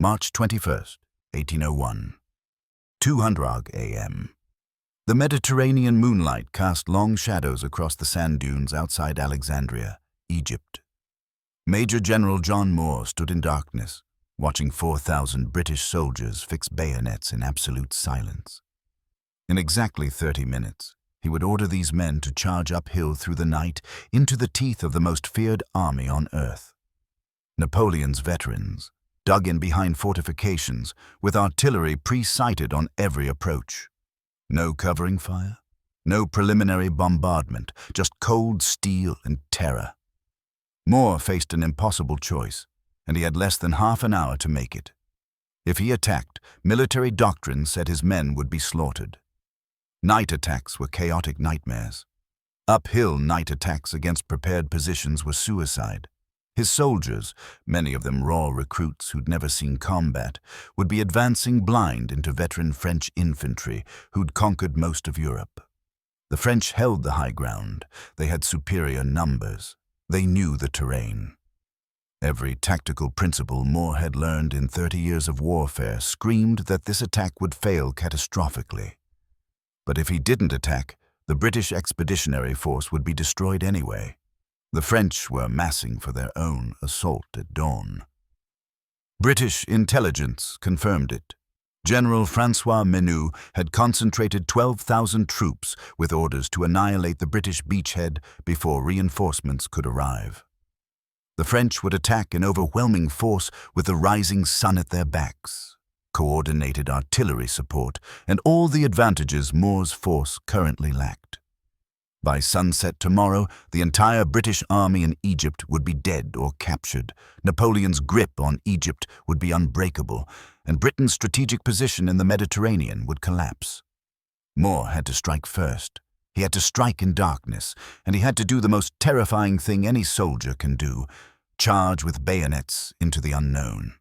March 21st, 1801. 2:00 a.m. The Mediterranean moonlight cast long shadows across the sand dunes outside Alexandria, Egypt. Major General John Moore stood in darkness, watching 4,000 British soldiers fix bayonets in absolute silence. In exactly 30 minutes, he would order these men to charge uphill through the night into the teeth of the most feared army on earth. Napoleon's veterans, dug in behind fortifications, with artillery pre-sighted on every approach. No covering fire, no preliminary bombardment, just cold steel and terror. Moore faced an impossible choice, and he had less than half an hour to make it. If he attacked, military doctrine said his men would be slaughtered. Night attacks were chaotic nightmares. Uphill night attacks against prepared positions were suicide. His soldiers, many of them raw recruits who'd never seen combat, would be advancing blind into veteran French infantry who'd conquered most of Europe. The French held the high ground. They had superior numbers. They knew the terrain. Every tactical principle Moore had learned in 30 years of warfare screamed that this attack would fail catastrophically. But if he didn't attack, the British expeditionary force would be destroyed anyway. The French were massing for their own assault at dawn. British intelligence confirmed it. General François Menou had concentrated 12,000 troops with orders to annihilate the British beachhead before reinforcements could arrive. The French would attack in overwhelming force with the rising sun at their backs, coordinated artillery support, and all the advantages Moore's force currently lacked. By sunset tomorrow, the entire British army in Egypt would be dead or captured. Napoleon's grip on Egypt would be unbreakable, and Britain's strategic position in the Mediterranean would collapse. Moore had to strike first. He had to strike in darkness, and he had to do the most terrifying thing any soldier can do: charge with bayonets into the unknown.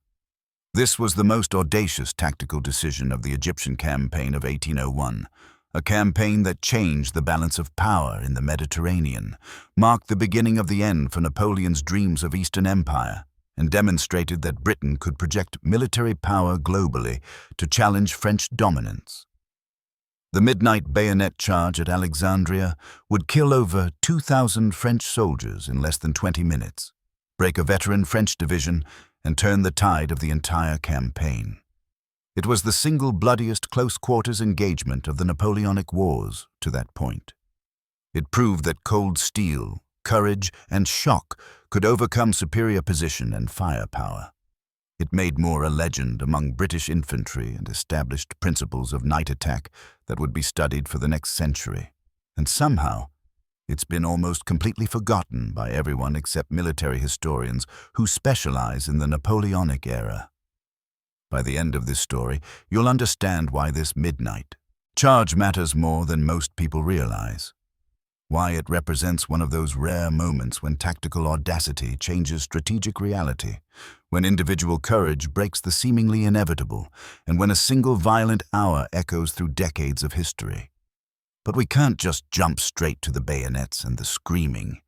This was the most audacious tactical decision of the Egyptian campaign of 1801. A campaign that changed the balance of power in the Mediterranean, marked the beginning of the end for Napoleon's dreams of Eastern Empire, and demonstrated that Britain could project military power globally to challenge French dominance. The midnight bayonet charge at Alexandria would kill over 2,000 French soldiers in less than 20 minutes, break a veteran French division, and turn the tide of the entire campaign. It was the single bloodiest close-quarters engagement of the Napoleonic Wars to that point. It proved that cold steel, courage, and shock could overcome superior position and firepower. It made Moore a legend among British infantry and established principles of night attack that would be studied for the next century. And somehow, it's been almost completely forgotten by everyone except military historians who specialize in the Napoleonic era. By the end of this story, you'll understand why this midnight charge matters more than most people realize. Why it represents one of those rare moments when tactical audacity changes strategic reality, when individual courage breaks the seemingly inevitable, and when a single violent hour echoes through decades of history. But we can't just jump straight to the bayonets and the screaming.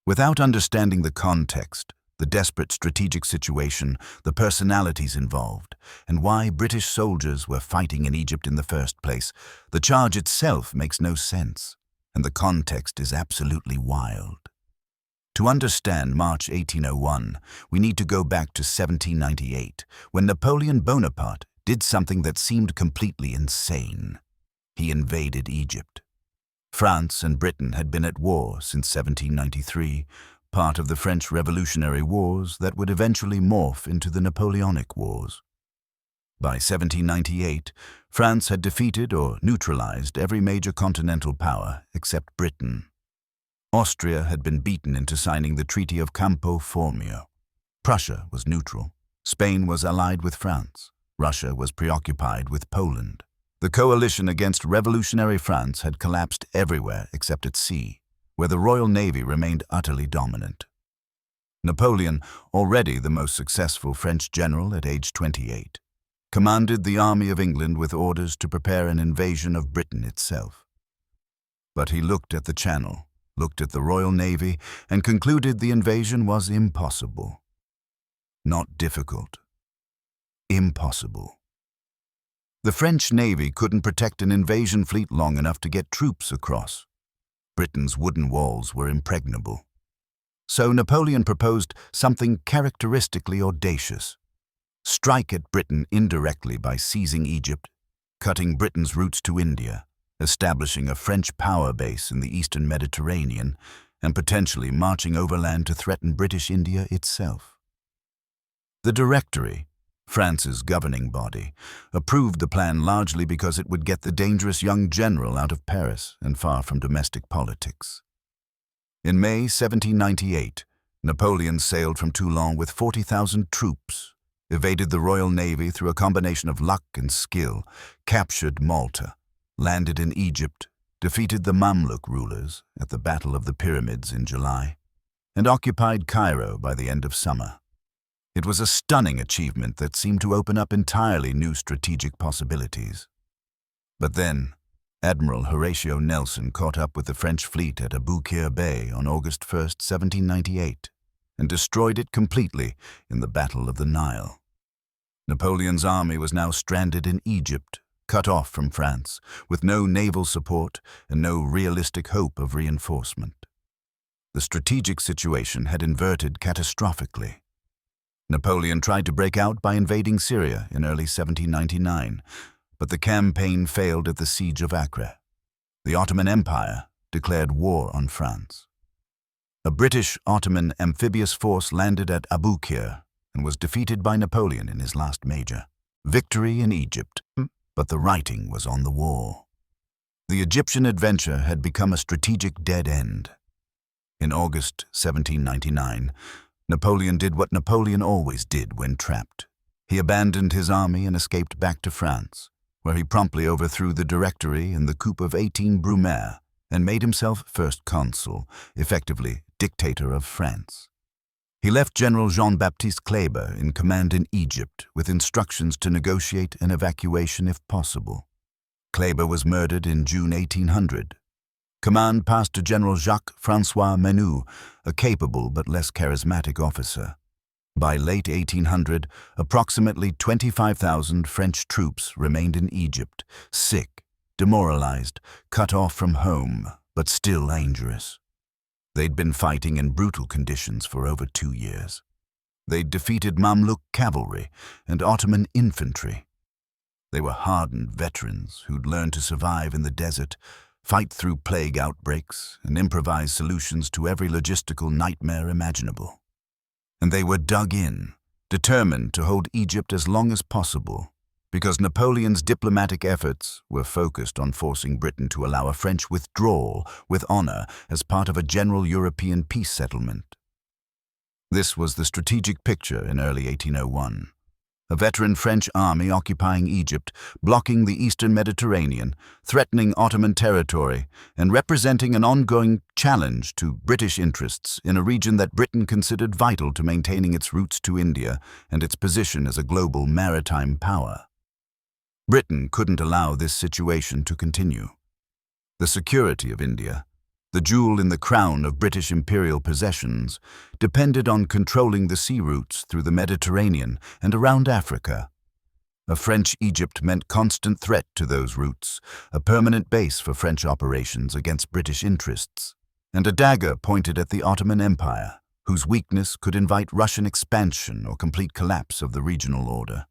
Without understanding the context, the desperate strategic situation, the personalities involved, and why British soldiers were fighting in Egypt in the first place, the charge itself makes no sense, and the context is absolutely wild. To understand March 1801, we need to go back to 1798, when Napoleon Bonaparte did something that seemed completely insane. He invaded Egypt. France and Britain had been at war since 1793, part of the French Revolutionary Wars that would eventually morph into the Napoleonic Wars. By 1798, France had defeated or neutralized every major continental power except Britain. Austria had been beaten into signing the Treaty of Campo Formio. Prussia was neutral. Spain was allied with France. Russia was preoccupied with Poland. The coalition against revolutionary France had collapsed everywhere except at sea, where the Royal Navy remained utterly dominant. Napoleon, already the most successful French general at age 28, commanded the Army of England with orders to prepare an invasion of Britain itself. But he looked at the Channel, looked at the Royal Navy, and concluded the invasion was impossible. Not difficult. Impossible. The French Navy couldn't protect an invasion fleet long enough to get troops across. Britain's wooden walls were impregnable. So Napoleon proposed something characteristically audacious. Strike at Britain indirectly by seizing Egypt, cutting Britain's routes to India, establishing a French power base in the eastern Mediterranean, and potentially marching overland to threaten British India itself. The Directory, France's governing body, approved the plan largely because it would get the dangerous young general out of Paris and far from domestic politics. In May 1798, Napoleon sailed from Toulon with 40,000 troops, evaded the Royal Navy through a combination of luck and skill, captured Malta, landed in Egypt, defeated the Mamluk rulers at the Battle of the Pyramids in July, and occupied Cairo by the end of summer. It was a stunning achievement that seemed to open up entirely new strategic possibilities. But then, Admiral Horatio Nelson caught up with the French fleet at Aboukir Bay on August 1, 1798, and destroyed it completely in the Battle of the Nile. Napoleon's army was now stranded in Egypt, cut off from France, with no naval support and no realistic hope of reinforcement. The strategic situation had inverted catastrophically. Napoleon tried to break out by invading Syria in early 1799, but the campaign failed at the Siege of Acre. The Ottoman Empire declared war on France. A British Ottoman amphibious force landed at Aboukir and was defeated by Napoleon in his last major victory in Egypt, but the writing was on the wall. The Egyptian adventure had become a strategic dead end. In August 1799, Napoleon did what Napoleon always did when trapped. He abandoned his army and escaped back to France, where he promptly overthrew the Directory in the coup of 18 Brumaire and made himself first consul, effectively dictator of France. He left General Jean-Baptiste Kleber in command in Egypt with instructions to negotiate an evacuation if possible. Kleber was murdered in June 1800. Command passed to General Jacques-François Menou, a capable but less charismatic officer. By late 1800, approximately 25,000 French troops remained in Egypt, sick, demoralized, cut off from home, but still dangerous. They'd been fighting in brutal conditions for over 2 years. They'd defeated Mamluk cavalry and Ottoman infantry. They were hardened veterans who'd learned to survive in the desert, fight through plague outbreaks, and improvise solutions to every logistical nightmare imaginable. And they were dug in, determined to hold Egypt as long as possible, because Napoleon's diplomatic efforts were focused on forcing Britain to allow a French withdrawal with honor as part of a general European peace settlement. This was the strategic picture in early 1801. A veteran French army occupying Egypt, blocking the eastern Mediterranean, threatening Ottoman territory, and representing an ongoing challenge to British interests in a region that Britain considered vital to maintaining its routes to India and its position as a global maritime power. Britain couldn't allow this situation to continue. The security of India, the jewel in the crown of British imperial possessions, depended on controlling the sea routes through the Mediterranean and around Africa. A French Egypt meant constant threat to those routes, a permanent base for French operations against British interests, and a dagger pointed at the Ottoman Empire, whose weakness could invite Russian expansion or complete collapse of the regional order.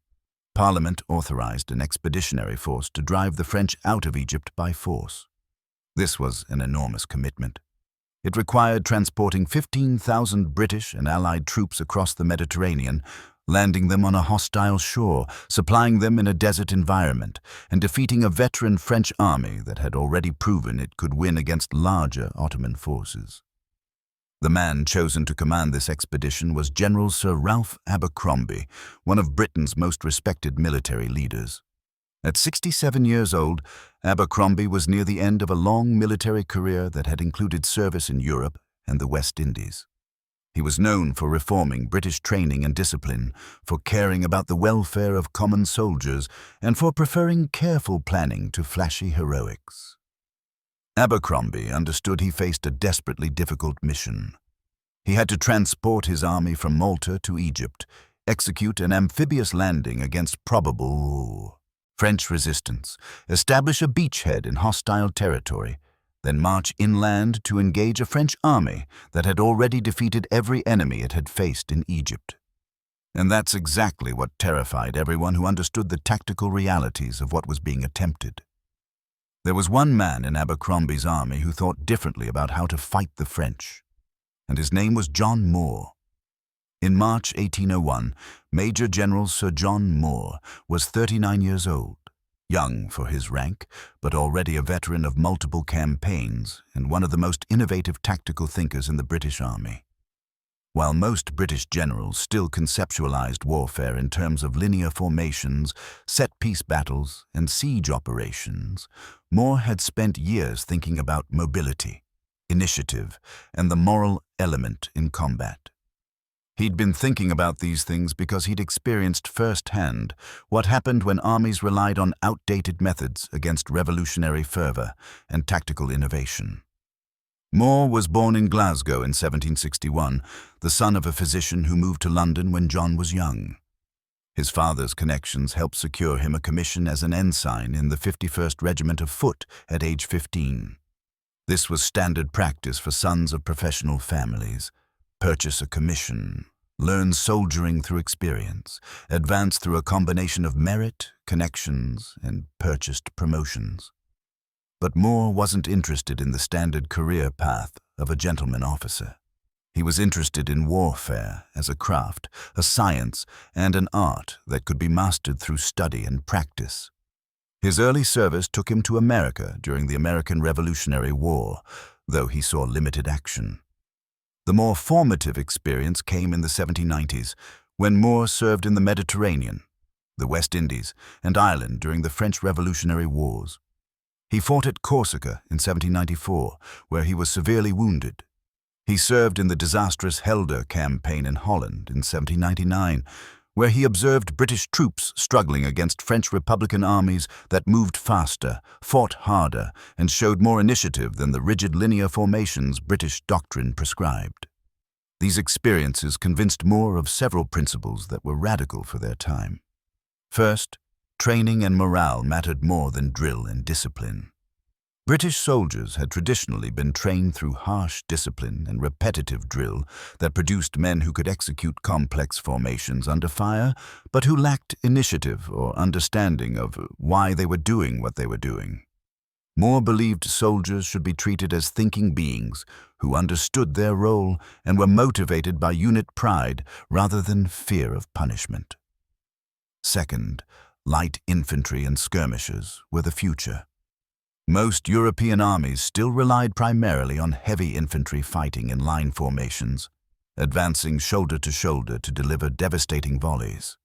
Parliament authorized an expeditionary force to drive the French out of Egypt by force. This was an enormous commitment. It required transporting 15,000 British and Allied troops across the Mediterranean, landing them on a hostile shore, supplying them in a desert environment, and defeating a veteran French army that had already proven it could win against larger Ottoman forces. The man chosen to command this expedition was General Sir Ralph Abercrombie, one of Britain's most respected military leaders. At 67 years old, Abercrombie was near the end of a long military career that had included service in Europe and the West Indies. He was known for reforming British training and discipline, for caring about the welfare of common soldiers, and for preferring careful planning to flashy heroics. Abercrombie understood he faced a desperately difficult mission. He had to transport his army from Malta to Egypt, execute an amphibious landing against probable French resistance, establish a beachhead in hostile territory, then march inland to engage a French army that had already defeated every enemy it had faced in Egypt. And that's exactly what terrified everyone who understood the tactical realities of what was being attempted. There was one man in Abercrombie's army who thought differently about how to fight the French, and his name was John Moore. In March 1801, Major General Sir John Moore was 39 years old, young for his rank, but already a veteran of multiple campaigns and one of the most innovative tactical thinkers in the British Army. While most British generals still conceptualized warfare in terms of linear formations, set-piece battles, and siege operations, Moore had spent years thinking about mobility, initiative, and the moral element in combat. He'd been thinking about these things because he'd experienced firsthand what happened when armies relied on outdated methods against revolutionary fervor and tactical innovation. Moore was born in Glasgow in 1761, the son of a physician who moved to London when John was young. His father's connections helped secure him a commission as an ensign in the 51st Regiment of Foot at age 15. This was standard practice for sons of professional families. Purchase a commission, learn soldiering through experience, advance through a combination of merit, connections, and purchased promotions. But Moore wasn't interested in the standard career path of a gentleman officer. He was interested in warfare as a craft, a science, and an art that could be mastered through study and practice. His early service took him to America during the American Revolutionary War, though he saw limited action. The more formative experience came in the 1790s, when Moore served in the Mediterranean, the West Indies, and Ireland during the French Revolutionary Wars. He fought at Corsica in 1794, where he was severely wounded. He served in the disastrous Helder campaign in Holland in 1799, where he observed British troops struggling against French Republican armies that moved faster, fought harder, and showed more initiative than the rigid linear formations British doctrine prescribed. These experiences convinced Moore of several principles that were radical for their time. First, training and morale mattered more than drill and discipline. British soldiers had traditionally been trained through harsh discipline and repetitive drill that produced men who could execute complex formations under fire, but who lacked initiative or understanding of why they were doing what they were doing. Moore believed soldiers should be treated as thinking beings who understood their role and were motivated by unit pride rather than fear of punishment. Second, light infantry and skirmishers were the future. Most European armies still relied primarily on heavy infantry fighting in line formations, advancing shoulder to shoulder to deliver devastating volleys.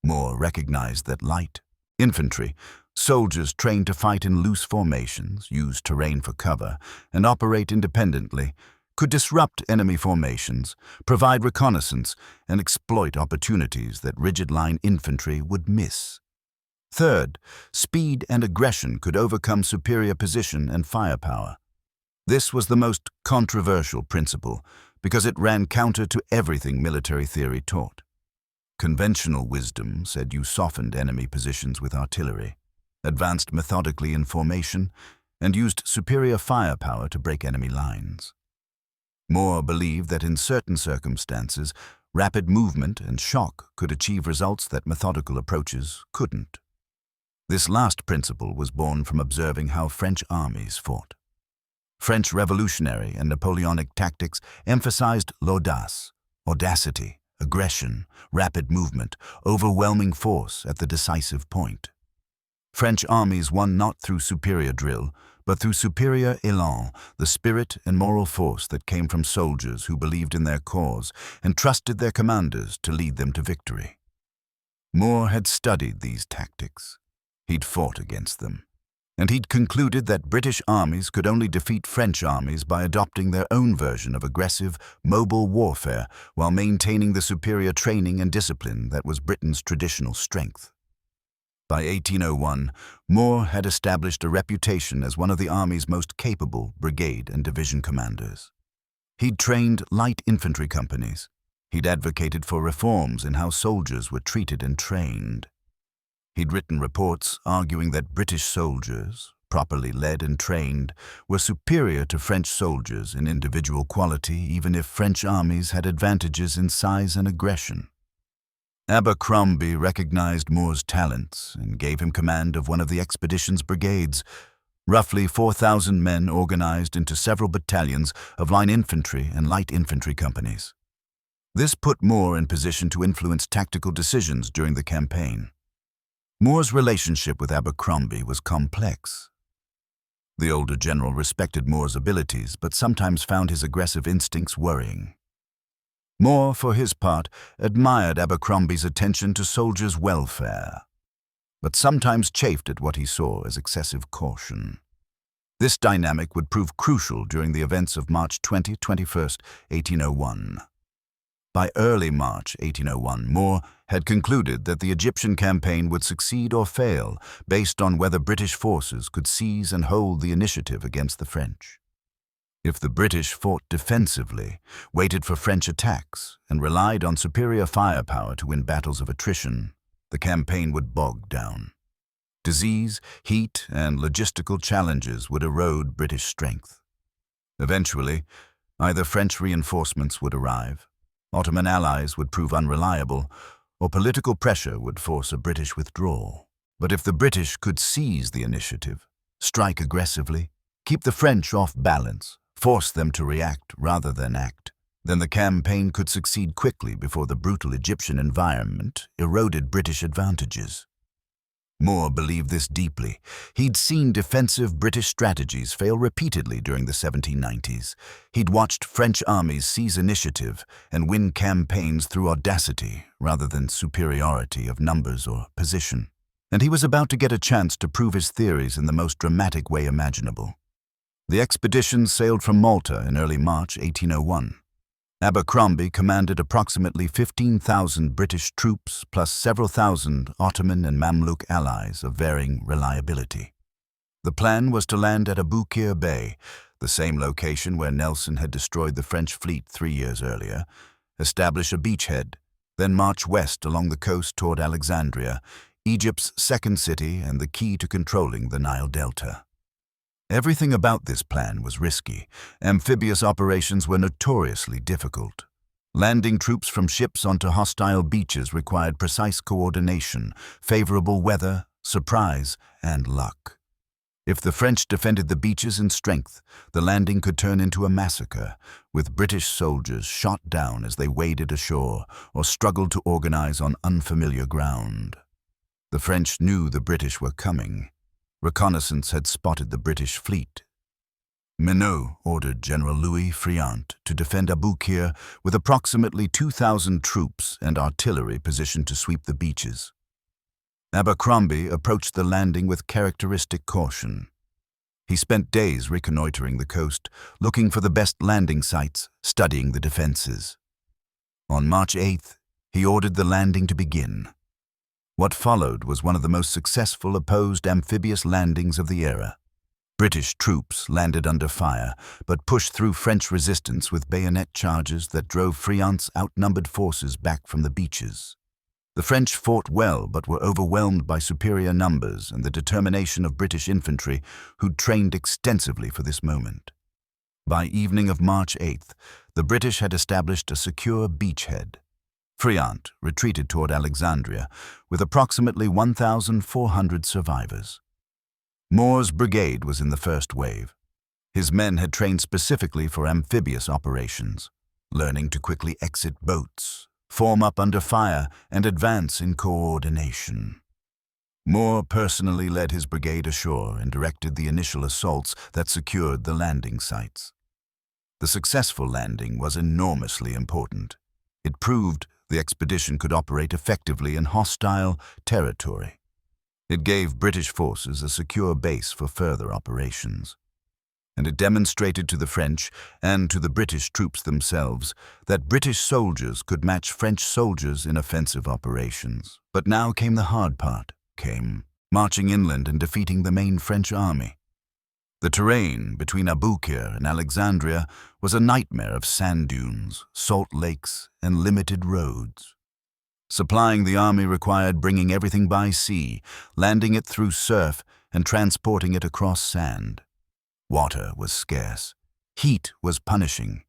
Moore recognized that light infantry, soldiers trained to fight in loose formations, use terrain for cover, and operate independently, could disrupt enemy formations, provide reconnaissance, and exploit opportunities that rigid line infantry would miss. Third, speed and aggression could overcome superior position and firepower. This was the most controversial principle because it ran counter to everything military theory taught. Conventional wisdom said you softened enemy positions with artillery, advanced methodically in formation, and used superior firepower to break enemy lines. Moore believed that in certain circumstances, rapid movement and shock could achieve results that methodical approaches couldn't. This last principle was born from observing how French armies fought. French revolutionary and Napoleonic tactics emphasized l'audace, audacity, aggression, rapid movement, overwhelming force at the decisive point. French armies won not through superior drill, but through superior élan, the spirit and moral force that came from soldiers who believed in their cause and trusted their commanders to lead them to victory. Moore had studied these tactics. He'd fought against them, and he'd concluded that British armies could only defeat French armies by adopting their own version of aggressive, mobile warfare while maintaining the superior training and discipline that was Britain's traditional strength. By 1801, Moore had established a reputation as one of the Army's most capable brigade and division commanders. He'd trained light infantry companies, He'd advocated for reforms in how soldiers were treated and trained. He'd written reports arguing that British soldiers, properly led and trained, were superior to French soldiers in individual quality, even if French armies had advantages in size and aggression. Abercrombie recognized Moore's talents and gave him command of one of the expedition's brigades, roughly 4,000 men organized into several battalions of line infantry and light infantry companies. This put Moore in position to influence tactical decisions during the campaign. Moore's relationship with Abercrombie was complex. The older general respected Moore's abilities, but sometimes found his aggressive instincts worrying. Moore, for his part, admired Abercrombie's attention to soldiers' welfare, but sometimes chafed at what he saw as excessive caution. This dynamic would prove crucial during the events of March 21st, 1801. By early March 1801, Moore had concluded that the Egyptian campaign would succeed or fail based on whether British forces could seize and hold the initiative against the French. If the British fought defensively, waited for French attacks, and relied on superior firepower to win battles of attrition, the campaign would bog down. Disease, heat, and logistical challenges would erode British strength. Eventually, either French reinforcements would arrive, Ottoman allies would prove unreliable, or political pressure would force a British withdrawal. But if the British could seize the initiative, strike aggressively, keep the French off balance, force them to react rather than act, then the campaign could succeed quickly before the brutal Egyptian environment eroded British advantages. Moore believed this deeply. He'd seen defensive British strategies fail repeatedly during the 1790s. He'd watched French armies seize initiative and win campaigns through audacity rather than superiority of numbers or position. And he was about to get a chance to prove his theories in the most dramatic way imaginable. The expedition sailed from Malta in early March 1801. Abercrombie commanded approximately 15,000 British troops plus several thousand Ottoman and Mamluk allies of varying reliability. The plan was to land at Aboukir Bay, the same location where Nelson had destroyed the French fleet 3 years earlier, establish a beachhead, then march west along the coast toward Alexandria, Egypt's second city and the key to controlling the Nile Delta. Everything about this plan was risky. Amphibious operations were notoriously difficult. Landing troops from ships onto hostile beaches required precise coordination, favorable weather, surprise, and luck. If the French defended the beaches in strength, the landing could turn into a massacre, with British soldiers shot down as they waded ashore or struggled to organize on unfamiliar ground. The French knew the British were coming. Reconnaissance had spotted the British fleet. Minot ordered General Louis Friant to defend Aboukir with approximately 2,000 troops and artillery positioned to sweep the beaches. Abercrombie approached the landing with characteristic caution. He spent days reconnoitering the coast, looking for the best landing sites, studying the defenses. On March 8th, he ordered the landing to begin. What followed was one of the most successful opposed amphibious landings of the era. British troops landed under fire, but pushed through French resistance with bayonet charges that drove Friant's outnumbered forces back from the beaches. The French fought well, but were overwhelmed by superior numbers and the determination of British infantry, who'd trained extensively for this moment. By evening of March 8th, the British had established a secure beachhead. Friant retreated toward Alexandria with approximately 1,400 survivors. Moore's brigade was in the first wave. His men had trained specifically for amphibious operations, learning to quickly exit boats, form up under fire, and advance in coordination. Moore personally led his brigade ashore and directed the initial assaults that secured the landing sites. The successful landing was enormously important. It proved the expedition could operate effectively in hostile territory. It gave British forces a secure base for further operations. And it demonstrated to the French and to the British troops themselves that British soldiers could match French soldiers in offensive operations. But now came the hard part, marching inland and defeating the main French army. The terrain between Aboukir and Alexandria was a nightmare of sand dunes, salt lakes, and limited roads. Supplying the army required bringing everything by sea, landing it through surf, and transporting it across sand. Water was scarce. Heat was punishing.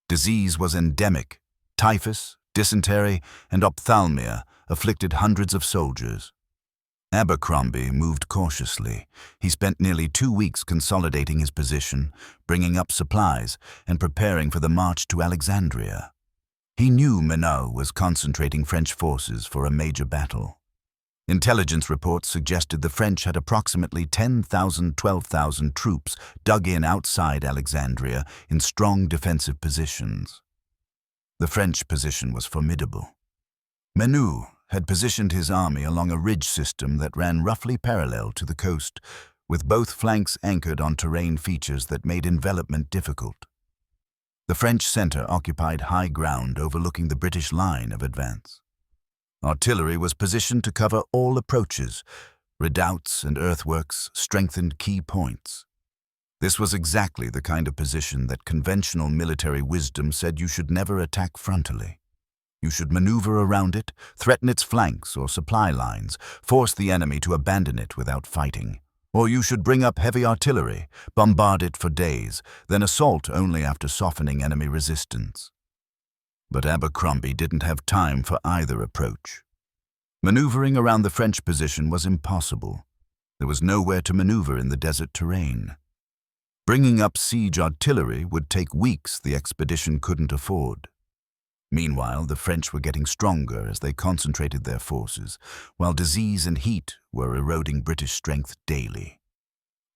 Disease was endemic. Typhus, dysentery, and ophthalmia afflicted hundreds of soldiers. Abercrombie moved cautiously. He spent nearly 2 weeks consolidating his position, bringing up supplies, and preparing for the march to Alexandria. He knew Menou was concentrating French forces for a major battle. Intelligence reports suggested the French had approximately 10,000, 12,000 troops dug in outside Alexandria in strong defensive positions. The French position was formidable. Menou had positioned his army along a ridge system that ran roughly parallel to the coast, with both flanks anchored on terrain features that made envelopment difficult. The French center occupied high ground overlooking the British line of advance. Artillery was positioned to cover all approaches. Redoubts and earthworks strengthened key points. This was exactly the kind of position that conventional military wisdom said you should never attack frontally. You should maneuver around it, threaten its flanks or supply lines, force the enemy to abandon it without fighting. Or you should bring up heavy artillery, bombard it for days, then assault only after softening enemy resistance. But Abercrombie didn't have time for either approach. Maneuvering around the French position was impossible. There was nowhere to maneuver in the desert terrain. Bringing up siege artillery would take weeks the expedition couldn't afford. Meanwhile, the French were getting stronger as they concentrated their forces, while disease and heat were eroding British strength daily.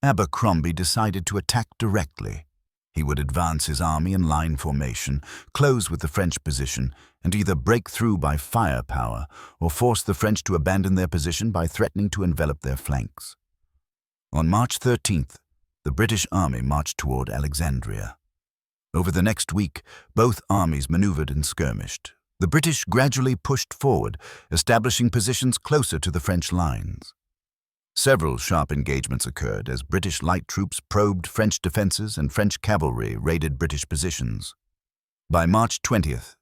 Abercrombie decided to attack directly. He would advance his army in line formation, close with the French position, and either break through by firepower or force the French to abandon their position by threatening to envelop their flanks. On March 13th, the British army marched toward Alexandria. Over the next week, both armies maneuvered and skirmished. The British gradually pushed forward, establishing positions closer to the French lines. Several sharp engagements occurred as British light troops probed French defenses and French cavalry raided British positions. By March 20th,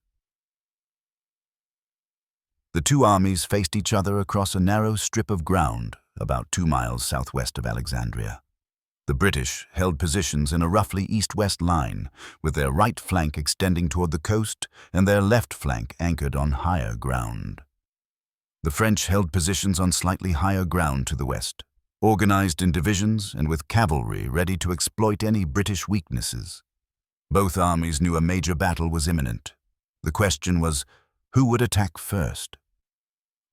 the two armies faced each other across a narrow strip of ground about 2 miles southwest of Alexandria. The British held positions in a roughly east-west line, with their right flank extending toward the coast and their left flank anchored on higher ground. The French held positions on slightly higher ground to the west, organized in divisions and with cavalry ready to exploit any British weaknesses. Both armies knew a major battle was imminent. The question was, who would attack first?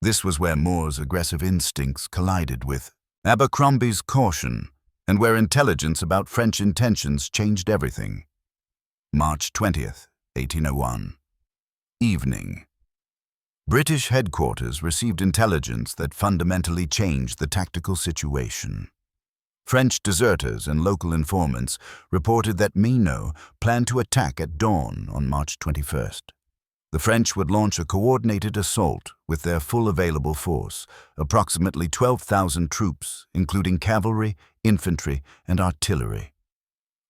This was where Moore's aggressive instincts collided with Abercrombie's caution, and where intelligence about French intentions changed everything. March 20th, 1801. Evening. British headquarters received intelligence that fundamentally changed the tactical situation. French deserters and local informants reported that Menou planned to attack at dawn on March 21st. The French would launch a coordinated assault with their full available force, approximately 12,000 troops, including cavalry, infantry, and artillery.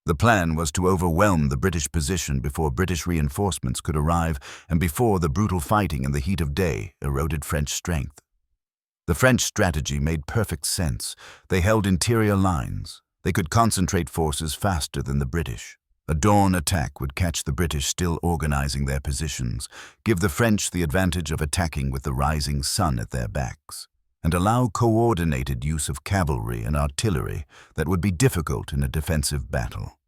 The plan was to overwhelm the British position before British reinforcements could arrive and before the brutal fighting in the heat of day eroded French strength. The French strategy made perfect sense. They held interior lines. They could concentrate forces faster than the British. A dawn attack would catch the British still organizing their positions, give the French the advantage of attacking with the rising sun at their backs, and allow coordinated use of cavalry and artillery that would be difficult in a defensive battle.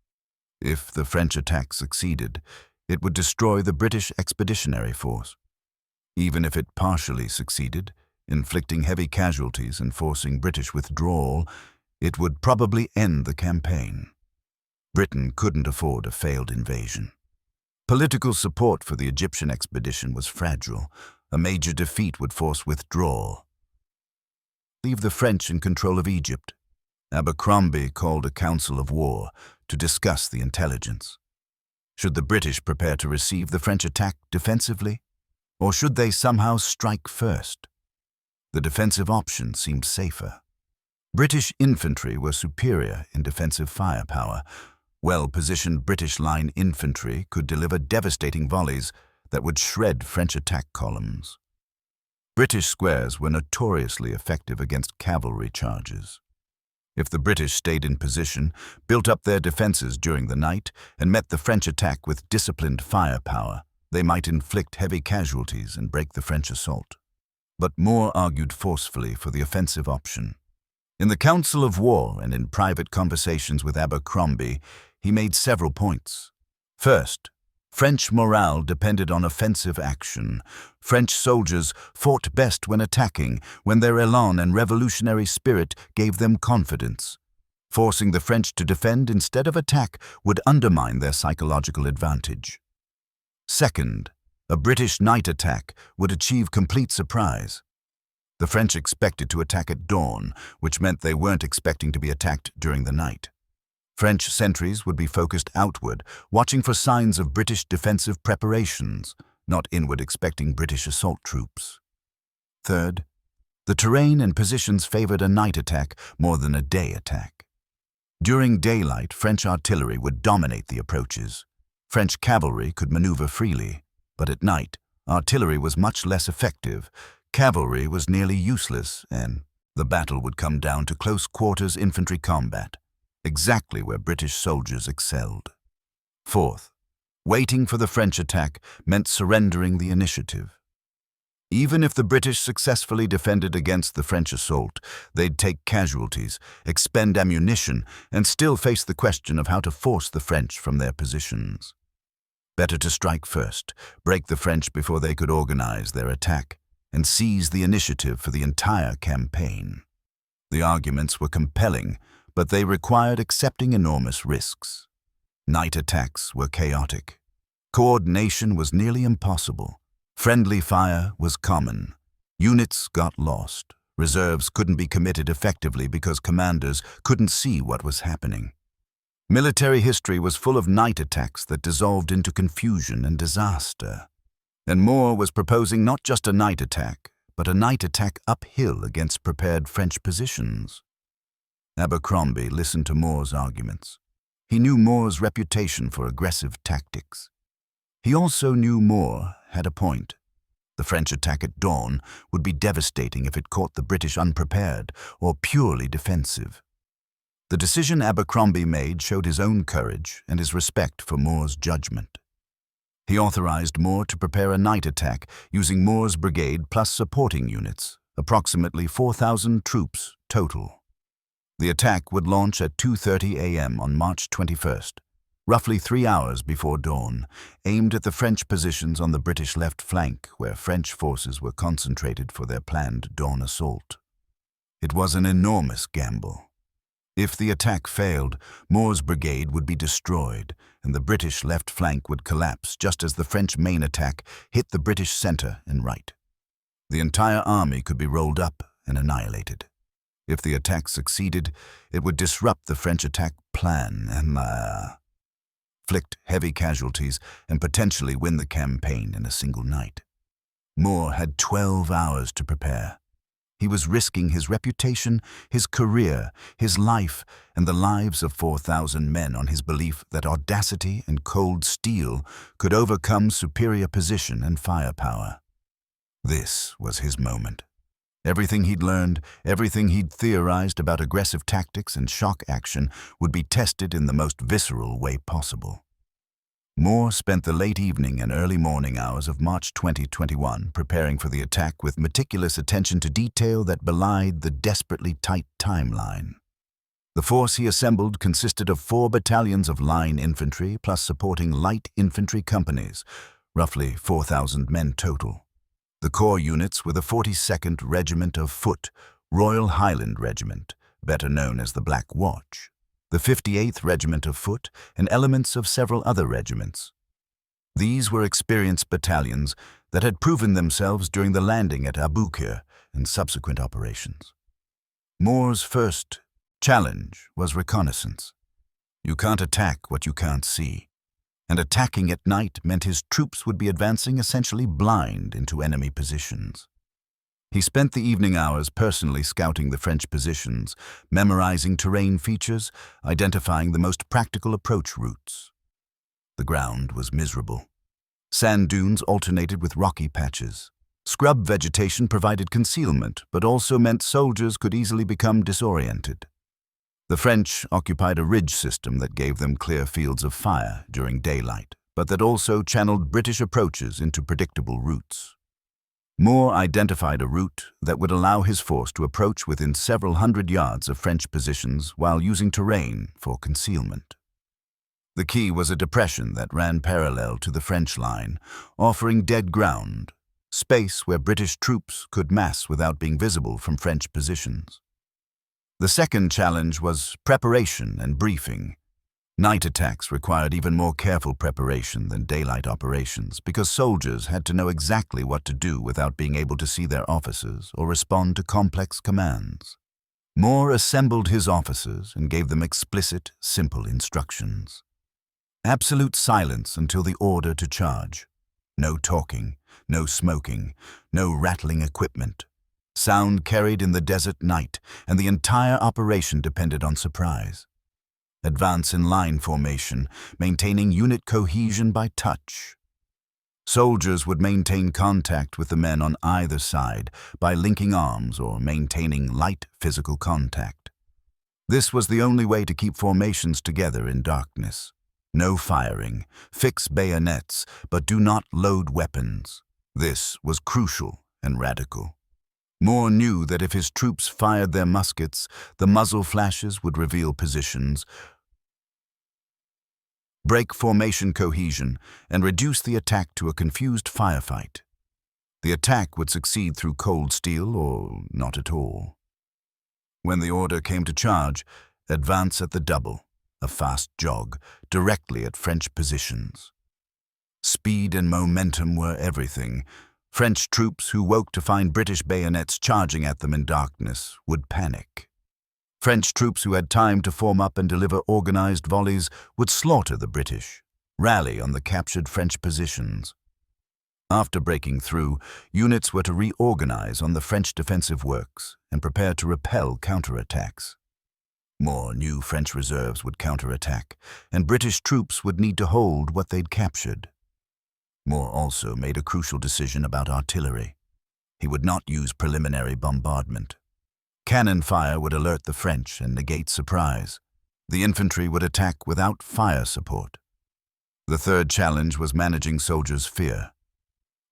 If the French attack succeeded, it would destroy the British expeditionary force. Even if it partially succeeded, inflicting heavy casualties and forcing British withdrawal, it would probably end the campaign. Britain couldn't afford a failed invasion. Political support for the Egyptian expedition was fragile. A major defeat would force withdrawal. Leave the French in control of Egypt. Abercrombie called a council of war to discuss the intelligence. Should the British prepare to receive the French attack defensively, or should they somehow strike first? The defensive option seemed safer. British infantry were superior in defensive firepower. Well-positioned British line infantry could deliver devastating volleys that would shred French attack columns. British squares were notoriously effective against cavalry charges. If the British stayed in position, built up their defenses during the night, and met the French attack with disciplined firepower, they might inflict heavy casualties and break the French assault. But Moore argued forcefully for the offensive option. In the Council of War and in private conversations with Abercrombie, he made several points. First, French morale depended on offensive action. French soldiers fought best when attacking, when their elan and revolutionary spirit gave them confidence. Forcing the French to defend instead of attack would undermine their psychological advantage. Second, a British night attack would achieve complete surprise. The French expected to attack at dawn, which meant they weren't expecting to be attacked during the night. French sentries would be focused outward, watching for signs of British defensive preparations, not inward expecting British assault troops. Third, the terrain and positions favored a night attack more than a day attack. During daylight, French artillery would dominate the approaches. French cavalry could maneuver freely, but at night, artillery was much less effective, cavalry was nearly useless, and the battle would come down to close-quarters infantry combat, exactly where British soldiers excelled. Fourth, waiting for the French attack meant surrendering the initiative. Even if the British successfully defended against the French assault, they'd take casualties, expend ammunition, and still face the question of how to force the French from their positions. Better to strike first, break the French before they could organize their attack, and seize the initiative for the entire campaign. The arguments were compelling, but they required accepting enormous risks. Night attacks were chaotic. Coordination was nearly impossible. Friendly fire was common. Units got lost. Reserves couldn't be committed effectively because commanders couldn't see what was happening. Military history was full of night attacks that dissolved into confusion and disaster. And Moore was proposing not just a night attack, but a night attack uphill against prepared French positions. Abercrombie listened to Moore's arguments. He knew Moore's reputation for aggressive tactics. He also knew Moore had a point. The French attack at dawn would be devastating if it caught the British unprepared or purely defensive. The decision Abercrombie made showed his own courage and his respect for Moore's judgment. He authorized Moore to prepare a night attack using Moore's brigade plus supporting units, approximately 4,000 troops total. The attack would launch at 2:30 a.m. on March 21st, roughly 3 hours before dawn, aimed at the French positions on the British left flank where French forces were concentrated for their planned dawn assault. It was an enormous gamble. If the attack failed, Moore's brigade would be destroyed, and the British left flank would collapse just as the French main attack hit the British center and right. The entire army could be rolled up and annihilated. If the attack succeeded, it would disrupt the French attack plan and inflict heavy casualties and potentially win the campaign in a single night. Moore had 12 hours to prepare. He was risking his reputation, his career, his life, and the lives of 4,000 men on his belief that audacity and cold steel could overcome superior position and firepower. This was his moment. Everything he'd learned, everything he'd theorized about aggressive tactics and shock action would be tested in the most visceral way possible. Moore spent the late evening and early morning hours of March 2021 preparing for the attack with meticulous attention to detail that belied the desperately tight timeline. The force he assembled consisted of 4 battalions of line infantry plus supporting light infantry companies, roughly 4,000 men total. The core units were the 42nd Regiment of Foot, Royal Highland Regiment, better known as the Black Watch, the 58th Regiment of Foot, and elements of several other regiments. These were experienced battalions that had proven themselves during the landing at Aboukir and subsequent operations. Moore's first challenge was reconnaissance. You can't attack what you can't see, and attacking at night meant his troops would be advancing essentially blind into enemy positions. He spent the evening hours personally scouting the French positions, memorizing terrain features, identifying the most practical approach routes. The ground was miserable. Sand dunes alternated with rocky patches. Scrub vegetation provided concealment, but also meant soldiers could easily become disoriented. The French occupied a ridge system that gave them clear fields of fire during daylight, but that also channeled British approaches into predictable routes. Moore identified a route that would allow his force to approach within several hundred yards of French positions while using terrain for concealment. The key was a depression that ran parallel to the French line, offering dead ground, space where British troops could mass without being visible from French positions. The second challenge was preparation and briefing. Night attacks required even more careful preparation than daylight operations because soldiers had to know exactly what to do without being able to see their officers or respond to complex commands. Moore assembled his officers and gave them explicit, simple instructions. Absolute silence until the order to charge. No talking, no smoking, no rattling equipment. Sound carried in the desert night, and the entire operation depended on surprise. Advance in line formation, maintaining unit cohesion by touch. Soldiers would maintain contact with the men on either side by linking arms or maintaining light physical contact. This was the only way to keep formations together in darkness. No firing, fix bayonets, but do not load weapons. This was crucial and radical. Moore knew that if his troops fired their muskets, the muzzle flashes would reveal positions, break formation cohesion, and reduce the attack to a confused firefight. The attack would succeed through cold steel or not at all. When the order came to charge, advance at the double, a fast jog, directly at French positions. Speed and momentum were everything. French troops who woke to find British bayonets charging at them in darkness would panic. French troops who had time to form up and deliver organized volleys would slaughter the British, rally on the captured French positions. After breaking through, units were to reorganize on the French defensive works and prepare to repel counterattacks. Moore knew French reserves would counterattack, and British troops would need to hold what they'd captured. Moore also made a crucial decision about artillery. He would not use preliminary bombardment. Cannon fire would alert the French and negate surprise. The infantry would attack without fire support. The third challenge was managing soldiers' fear.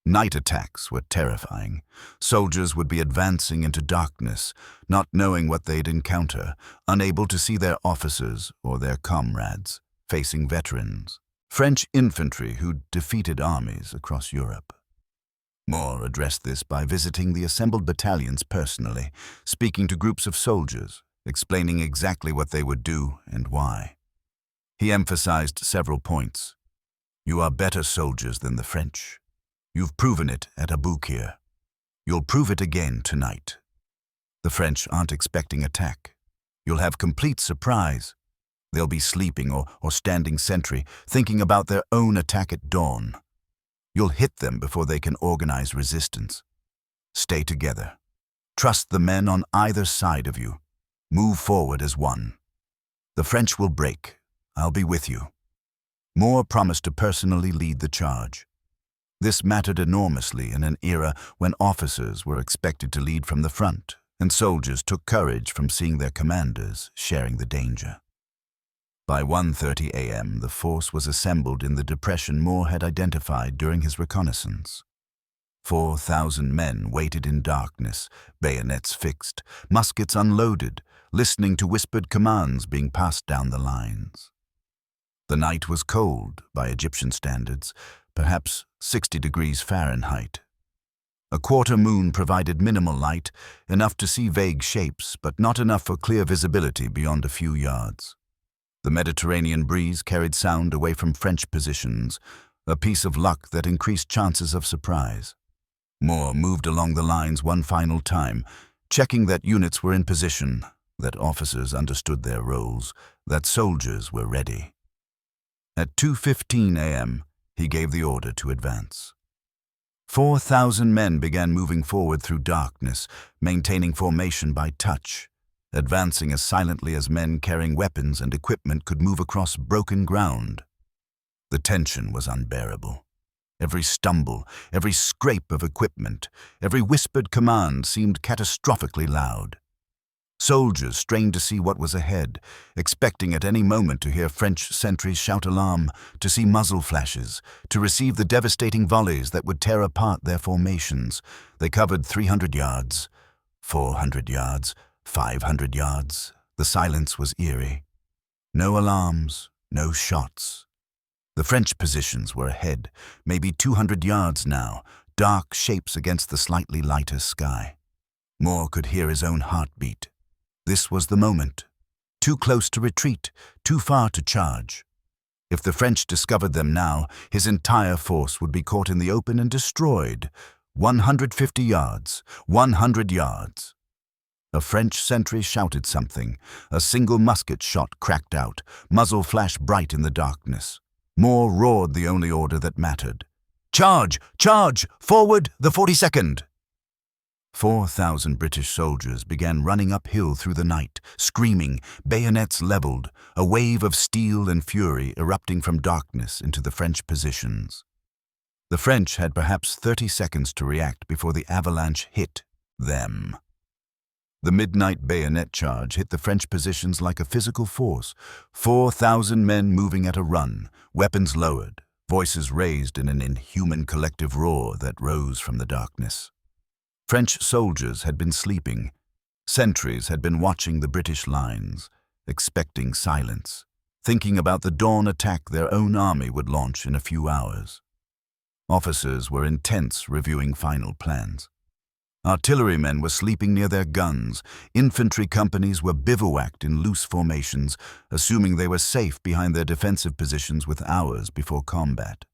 Night attacks were terrifying. Soldiers would be advancing into darkness, not knowing what they'd encounter, unable to see their officers or their comrades, facing veterans. French infantry who'd defeated armies across Europe. Moore addressed this by visiting the assembled battalions personally, speaking to groups of soldiers, explaining exactly what they would do and why. He emphasized several points. You are better soldiers than the French. You've proven it at Aboukir. You'll prove it again tonight. The French aren't expecting attack. You'll have complete surprise. They'll be sleeping or standing sentry, thinking about their own attack at dawn. You'll hit them before they can organize resistance. Stay together. Trust the men on either side of you. Move forward as one. The French will break. I'll be with you. Moore promised to personally lead the charge. This mattered enormously in an era when officers were expected to lead from the front, and soldiers took courage from seeing their commanders sharing the danger. By 1:30 a.m., the force was assembled in the depression Moore had identified during his reconnaissance. 4,000 men waited in darkness, bayonets fixed, muskets unloaded, listening to whispered commands being passed down the lines. The night was cold by Egyptian standards, perhaps 60 degrees Fahrenheit. A quarter moon provided minimal light, enough to see vague shapes, but not enough for clear visibility beyond a few yards. The Mediterranean breeze carried sound away from French positions, a piece of luck that increased chances of surprise. Moore moved along the lines one final time, checking that units were in position, that officers understood their roles, that soldiers were ready. At 2:15 a.m., he gave the order to advance. 4,000 men began moving forward through darkness, maintaining formation by touch, advancing as silently as men carrying weapons and equipment could move across broken ground. The tension was unbearable. Every stumble, every scrape of equipment, every whispered command seemed catastrophically loud. Soldiers strained to see what was ahead, expecting at any moment to hear French sentries shout alarm, to see muzzle flashes, to receive the devastating volleys that would tear apart their formations. They covered 300 yards, 400 yards, 500 yards. The silence was eerie. No alarms, no shots. The French positions were ahead, maybe 200 yards now, dark shapes against the slightly lighter sky. Moore could hear his own heartbeat. This was the moment. Too close to retreat, too far to charge. If the French discovered them now, his entire force would be caught in the open and destroyed. 150 yards, 100 yards. A French sentry shouted something. A single musket shot cracked out, muzzle flashed bright in the darkness. Moore roared the only order that mattered. "Charge! Charge! Forward, the 42nd!" 4,000 British soldiers began running uphill through the night, screaming, bayonets leveled, a wave of steel and fury erupting from darkness into the French positions. The French had perhaps 30 seconds to react before the avalanche hit them. The midnight bayonet charge hit the French positions like a physical force, 4,000 men moving at a run, weapons lowered, voices raised in an inhuman collective roar that rose from the darkness. French soldiers had been sleeping. Sentries had been watching the British lines, expecting silence, thinking about the dawn attack their own army would launch in a few hours. Officers were intense, reviewing final plans. Artillerymen were sleeping near their guns. Infantry companies were bivouacked in loose formations, assuming they were safe behind their defensive positions with hours before combat.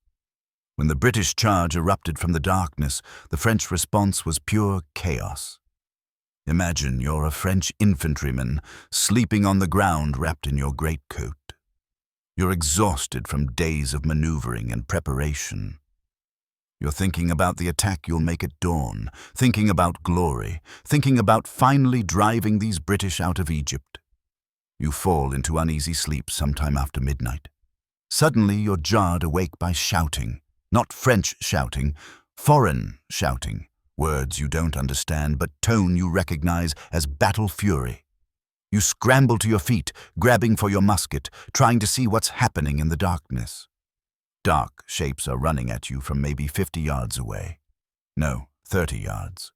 When the British charge erupted from the darkness, the French response was pure chaos. Imagine you're a French infantryman sleeping on the ground wrapped in your greatcoat. You're exhausted from days of maneuvering and preparation. You're thinking about the attack you'll make at dawn, thinking about glory, thinking about finally driving these British out of Egypt. You fall into uneasy sleep sometime after midnight. Suddenly you're jarred awake by shouting. Not French shouting, foreign shouting, words you don't understand but tone you recognize as battle fury. You scramble to your feet, grabbing for your musket, trying to see what's happening in the darkness. Dark shapes are running at you from maybe 50 yards away. No, 30 yards.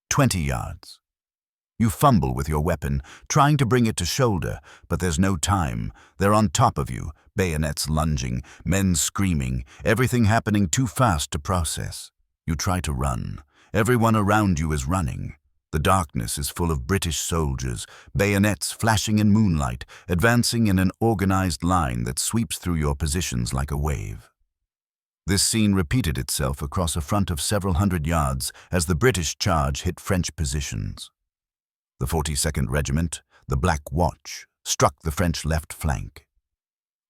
20 yards. You fumble with your weapon, trying to bring it to shoulder, but there's no time. They're on top of you, bayonets lunging, men screaming, everything happening too fast to process. You try to run. Everyone around you is running. The darkness is full of British soldiers, bayonets flashing in moonlight, advancing in an organized line that sweeps through your positions like a wave. This scene repeated itself across a front of several hundred yards as the British charge hit French positions. The 42nd Regiment, the Black Watch, struck the French left flank.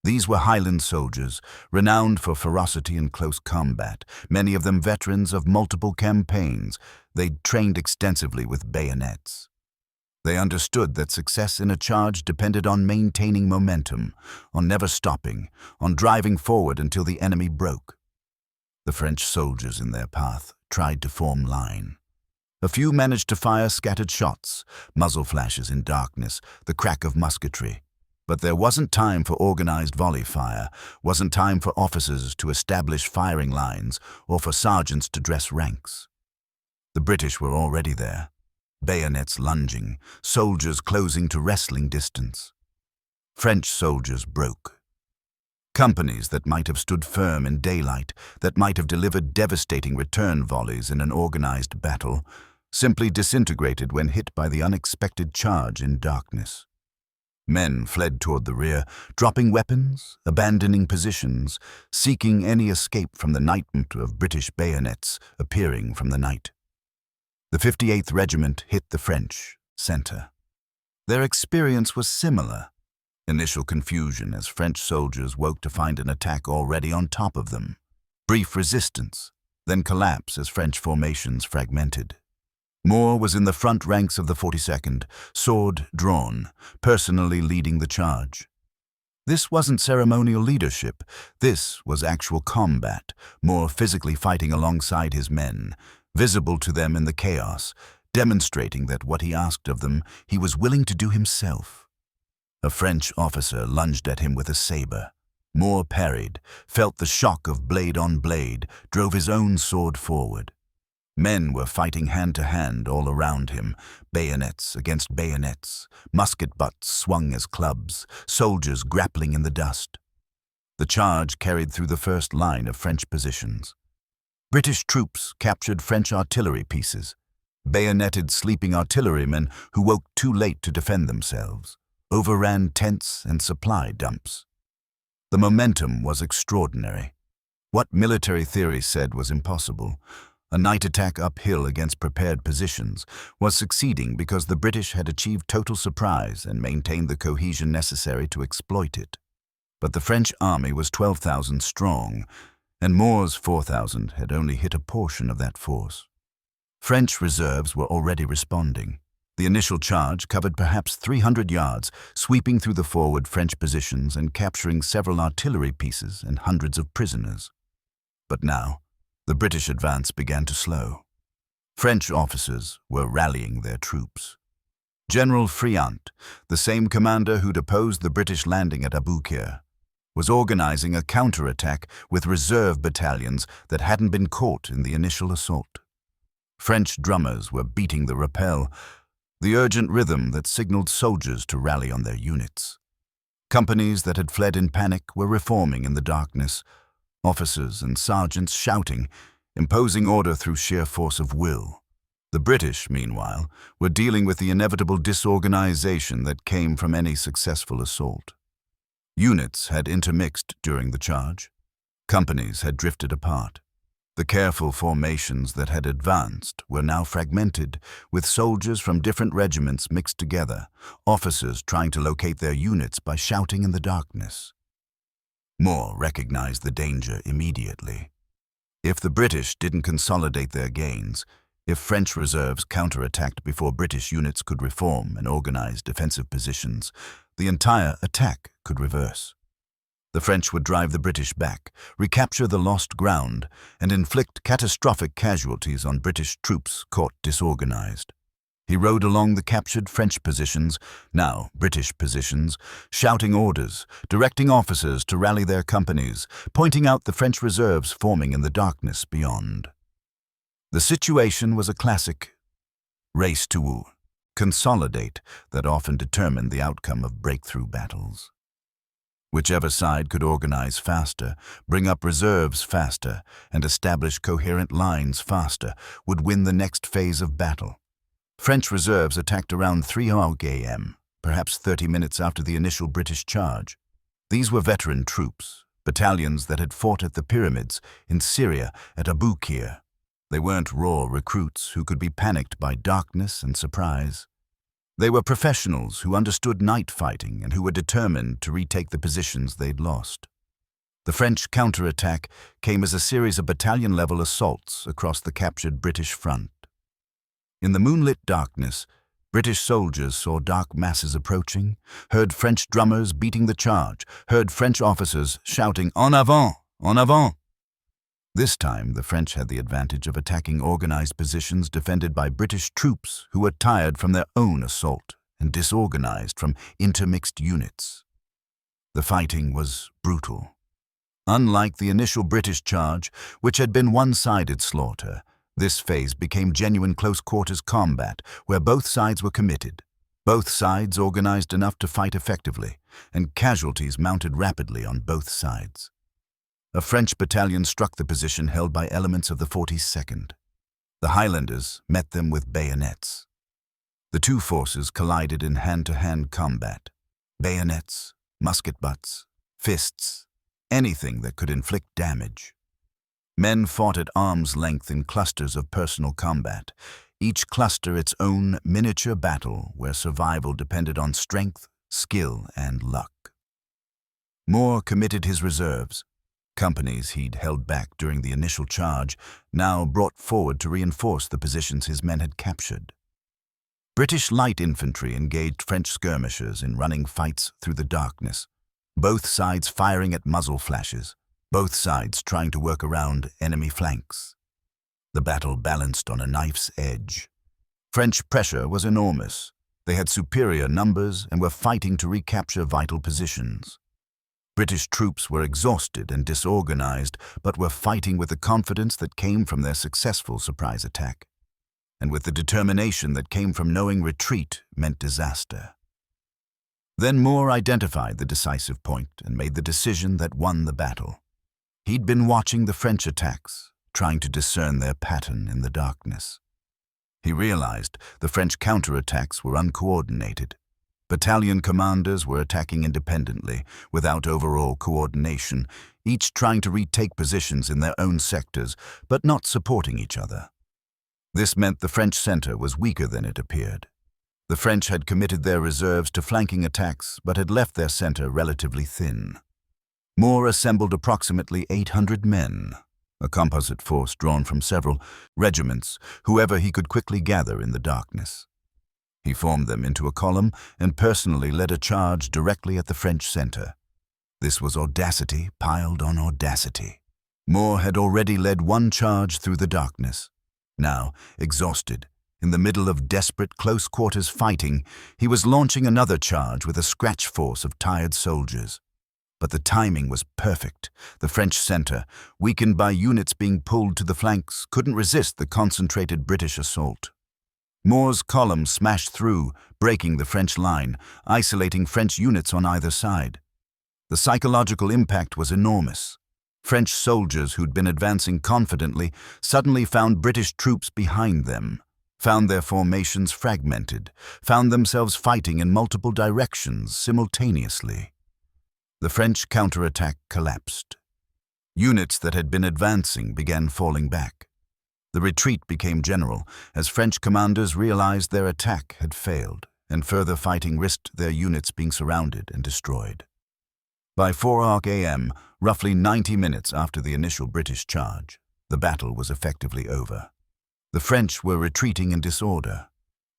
These were Highland soldiers, renowned for ferocity and close combat, many of them veterans of multiple campaigns. They'd trained extensively with bayonets. They understood that success in a charge depended on maintaining momentum, on never stopping, on driving forward until the enemy broke. The French soldiers in their path tried to form line. A few managed to fire scattered shots, muzzle flashes in darkness, the crack of musketry. But there wasn't time for organized volley fire, wasn't time for officers to establish firing lines, or for sergeants to dress ranks. The British were already there, bayonets lunging, soldiers closing to wrestling distance. French soldiers broke. Companies that might have stood firm in daylight, that might have delivered devastating return volleys in an organized battle, simply disintegrated when hit by the unexpected charge in darkness. Men fled toward the rear, dropping weapons, abandoning positions, seeking any escape from the nightmare of British bayonets appearing from the night. The 58th Regiment hit the French center. Their experience was similar. Initial confusion as French soldiers woke to find an attack already on top of them. Brief resistance, then collapse as French formations fragmented. Moore was in the front ranks of the 42nd, sword drawn, personally leading the charge. This wasn't ceremonial leadership. This was actual combat, Moore physically fighting alongside his men, visible to them in the chaos, demonstrating that what he asked of them, he was willing to do himself. A French officer lunged at him with a saber. Moore parried, felt the shock of blade on blade, drove his own sword forward. Men were fighting hand-to-hand all around him, bayonets against bayonets, musket butts swung as clubs, soldiers grappling in the dust. The charge carried through the first line of French positions. British troops captured French artillery pieces, bayoneted sleeping artillerymen who woke too late to defend themselves, overran tents and supply dumps. The momentum was extraordinary. What military theory said was impossible, a night attack uphill against prepared positions, was succeeding because the British had achieved total surprise and maintained the cohesion necessary to exploit it. But the French army was 12,000 strong, and Moore's 4,000 had only hit a portion of that force. French reserves were already responding. The initial charge covered perhaps 300 yards, sweeping through the forward French positions and capturing several artillery pieces and hundreds of prisoners. But now, the British advance began to slow. French officers were rallying their troops. General Friant, the same commander who'd opposed the British landing at Aboukir, was organizing a counterattack with reserve battalions that hadn't been caught in the initial assault. French drummers were beating the rappel, the urgent rhythm that signaled soldiers to rally on their units. Companies that had fled in panic were reforming in the darkness, officers and sergeants shouting, imposing order through sheer force of will. The British, meanwhile, were dealing with the inevitable disorganization that came from any successful assault. Units had intermixed during the charge. Companies had drifted apart. The careful formations that had advanced were now fragmented, with soldiers from different regiments mixed together, officers trying to locate their units by shouting in the darkness. Moore recognized the danger immediately. If the British didn't consolidate their gains, if French reserves counterattacked before British units could reform and organize defensive positions, the entire attack could reverse. The French would drive the British back, recapture the lost ground, and inflict catastrophic casualties on British troops caught disorganized. He rode along the captured French positions, now British positions, shouting orders, directing officers to rally their companies, pointing out the French reserves forming in the darkness beyond. The situation was a classic race to consolidate that often determined the outcome of breakthrough battles. Whichever side could organize faster, bring up reserves faster, and establish coherent lines faster would win the next phase of battle. French reserves attacked around 3 a.m., perhaps 30 minutes after the initial British charge. These were veteran troops, battalions that had fought at the pyramids, in Syria, at Aboukir. They weren't raw recruits who could be panicked by darkness and surprise. They were professionals who understood night fighting and who were determined to retake the positions they'd lost. The French counterattack came as a series of battalion-level assaults across the captured British front. In the moonlit darkness, British soldiers saw dark masses approaching, heard French drummers beating the charge, heard French officers shouting "En avant! En avant!" This time, the French had the advantage of attacking organized positions defended by British troops who were tired from their own assault and disorganized from intermixed units. The fighting was brutal. Unlike the initial British charge, which had been one-sided slaughter, this phase became genuine close-quarters combat where both sides were committed. Both sides organized enough to fight effectively, and casualties mounted rapidly on both sides. A French battalion struck the position held by elements of the 42nd. The Highlanders met them with bayonets. The two forces collided in hand-to-hand combat. Bayonets, musket butts, fists, anything that could inflict damage. Men fought at arm's length in clusters of personal combat, each cluster its own miniature battle where survival depended on strength, skill, and luck. Moore committed his reserves. Companies he'd held back during the initial charge now brought forward to reinforce the positions his men had captured. British light infantry engaged French skirmishers in running fights through the darkness, both sides firing at muzzle flashes, both sides trying to work around enemy flanks. The battle balanced on a knife's edge. French pressure was enormous. They had superior numbers and were fighting to recapture vital positions. British troops were exhausted and disorganized, but were fighting with the confidence that came from their successful surprise attack, and with the determination that came from knowing retreat meant disaster. Then Moore identified the decisive point and made the decision that won the battle. He'd been watching the French attacks, trying to discern their pattern in the darkness. He realized the French counterattacks were uncoordinated. Battalion commanders were attacking independently, without overall coordination, each trying to retake positions in their own sectors, but not supporting each other. This meant the French center was weaker than it appeared. The French had committed their reserves to flanking attacks, but had left their center relatively thin. Moore assembled approximately 800 men, a composite force drawn from several regiments, whoever he could quickly gather in the darkness. He formed them into a column and personally led a charge directly at the French center. This was audacity piled on audacity. Moore had already led one charge through the darkness. Now, exhausted, in the middle of desperate close-quarters fighting, he was launching another charge with a scratch force of tired soldiers. But the timing was perfect. The French center, weakened by units being pulled to the flanks, couldn't resist the concentrated British assault. Moore's column smashed through, breaking the French line, isolating French units on either side. The psychological impact was enormous. French soldiers who'd been advancing confidently suddenly found British troops behind them, found their formations fragmented, found themselves fighting in multiple directions simultaneously. The French counterattack collapsed. Units that had been advancing began falling back. The retreat became general as French commanders realized their attack had failed, and further fighting risked their units being surrounded and destroyed. By 4 a.m., roughly 90 minutes after the initial British charge, the battle was effectively over. The French were retreating in disorder.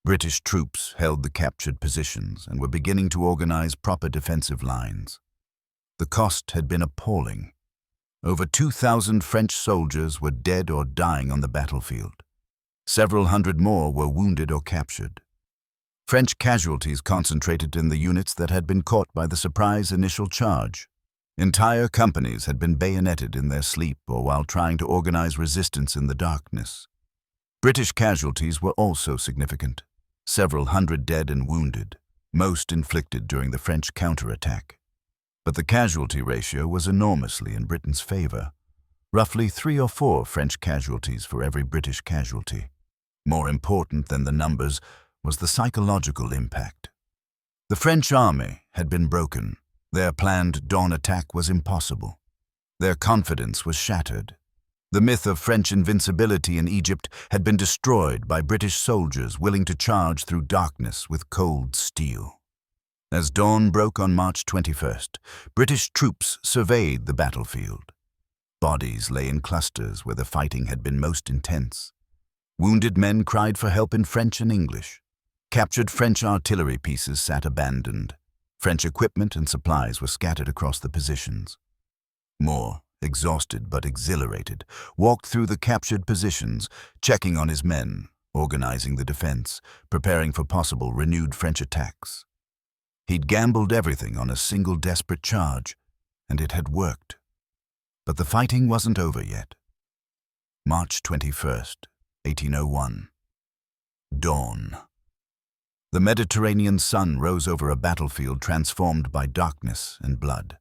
British troops held the captured positions and were beginning to organize proper defensive lines. The cost had been appalling. Over 2,000 French soldiers were dead or dying on the battlefield. Several hundred more were wounded or captured. French casualties concentrated in the units that had been caught by the surprise initial charge. Entire companies had been bayoneted in their sleep or while trying to organize resistance in the darkness. British casualties were also significant. Several hundred dead and wounded, most inflicted during the French counterattack. But the casualty ratio was enormously in Britain's favor. Roughly 3 or 4 French casualties for every British casualty. More important than the numbers was the psychological impact. The French army had been broken. Their planned dawn attack was impossible. Their confidence was shattered. The myth of French invincibility in Egypt had been destroyed by British soldiers willing to charge through darkness with cold steel. As dawn broke on March 21st, British troops surveyed the battlefield. Bodies lay in clusters where the fighting had been most intense. Wounded men cried for help in French and English. Captured French artillery pieces sat abandoned. French equipment and supplies were scattered across the positions. Moore, exhausted but exhilarated, walked through the captured positions, checking on his men, organizing the defense, preparing for possible renewed French attacks. He'd gambled everything on a single desperate charge, and it had worked. But the fighting wasn't over yet. March 21st, 1801. Dawn. The Mediterranean sun rose over a battlefield transformed by darkness and blood.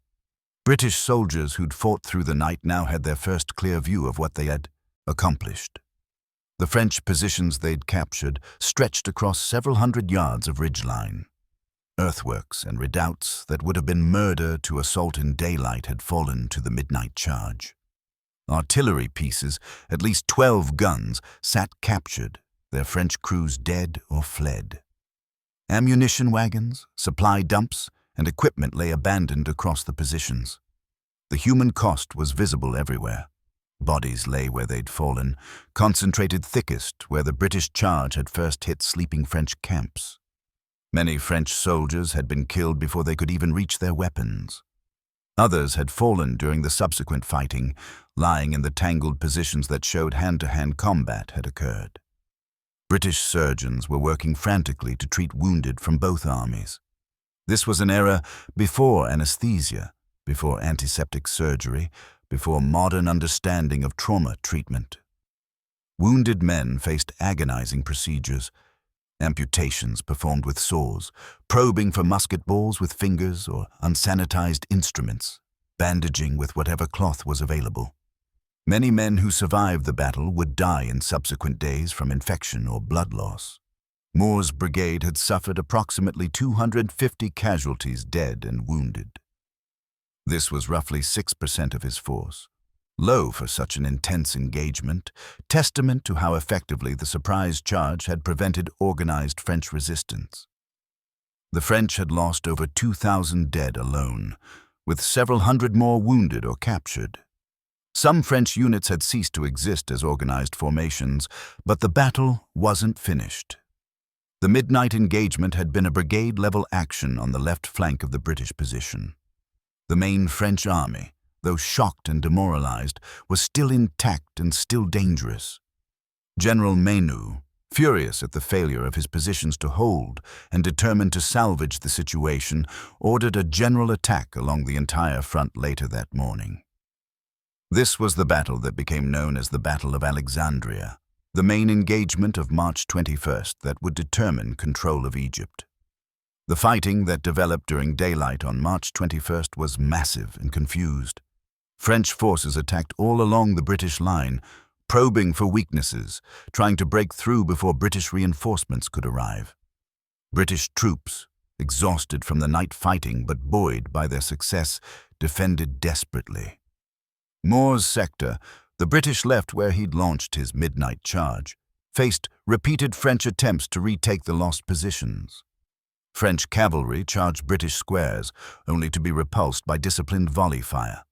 British soldiers who'd fought through the night now had their first clear view of what they had accomplished. The French positions they'd captured stretched across several hundred yards of ridgeline. Earthworks and redoubts that would have been murder to assault in daylight had fallen to the midnight charge. Artillery pieces, at least 12 guns, sat captured, their French crews dead or fled. Ammunition wagons, supply dumps, and equipment lay abandoned across the positions. The human cost was visible everywhere. Bodies lay where they'd fallen, concentrated thickest where the British charge had first hit sleeping French camps. Many French soldiers had been killed before they could even reach their weapons. Others had fallen during the subsequent fighting, lying in the tangled positions that showed hand-to-hand combat had occurred. British surgeons were working frantically to treat wounded from both armies. This was an era before anesthesia, before antiseptic surgery, before modern understanding of trauma treatment. Wounded men faced agonizing procedures, amputations performed with saws, probing for musket balls with fingers or unsanitized instruments, bandaging with whatever cloth was available. Many men who survived the battle would die in subsequent days from infection or blood loss. Moore's brigade had suffered approximately 250 casualties, dead and wounded. This was roughly 6% of his force. Low for such an intense engagement, testament to how effectively the surprise charge had prevented organized French resistance. The French had lost over 2,000 dead alone, with several hundred more wounded or captured. Some French units had ceased to exist as organized formations, but the battle wasn't finished. The midnight engagement had been a brigade-level action on the left flank of the British position. The main French army, though shocked and demoralized, was still intact and still dangerous. General Menou, furious at the failure of his positions to hold and determined to salvage the situation, ordered a general attack along the entire front later that morning. This was the battle that became known as the Battle of Alexandria, the main engagement of March 21st that would determine control of Egypt. The fighting that developed during daylight on March 21st was massive and confused. French forces attacked all along the British line, probing for weaknesses, trying to break through before British reinforcements could arrive. British troops, exhausted from the night fighting but buoyed by their success, defended desperately. Moore's sector, the British left where he'd launched his midnight charge, faced repeated French attempts to retake the lost positions. French cavalry charged British squares, only to be repulsed by disciplined volley fire.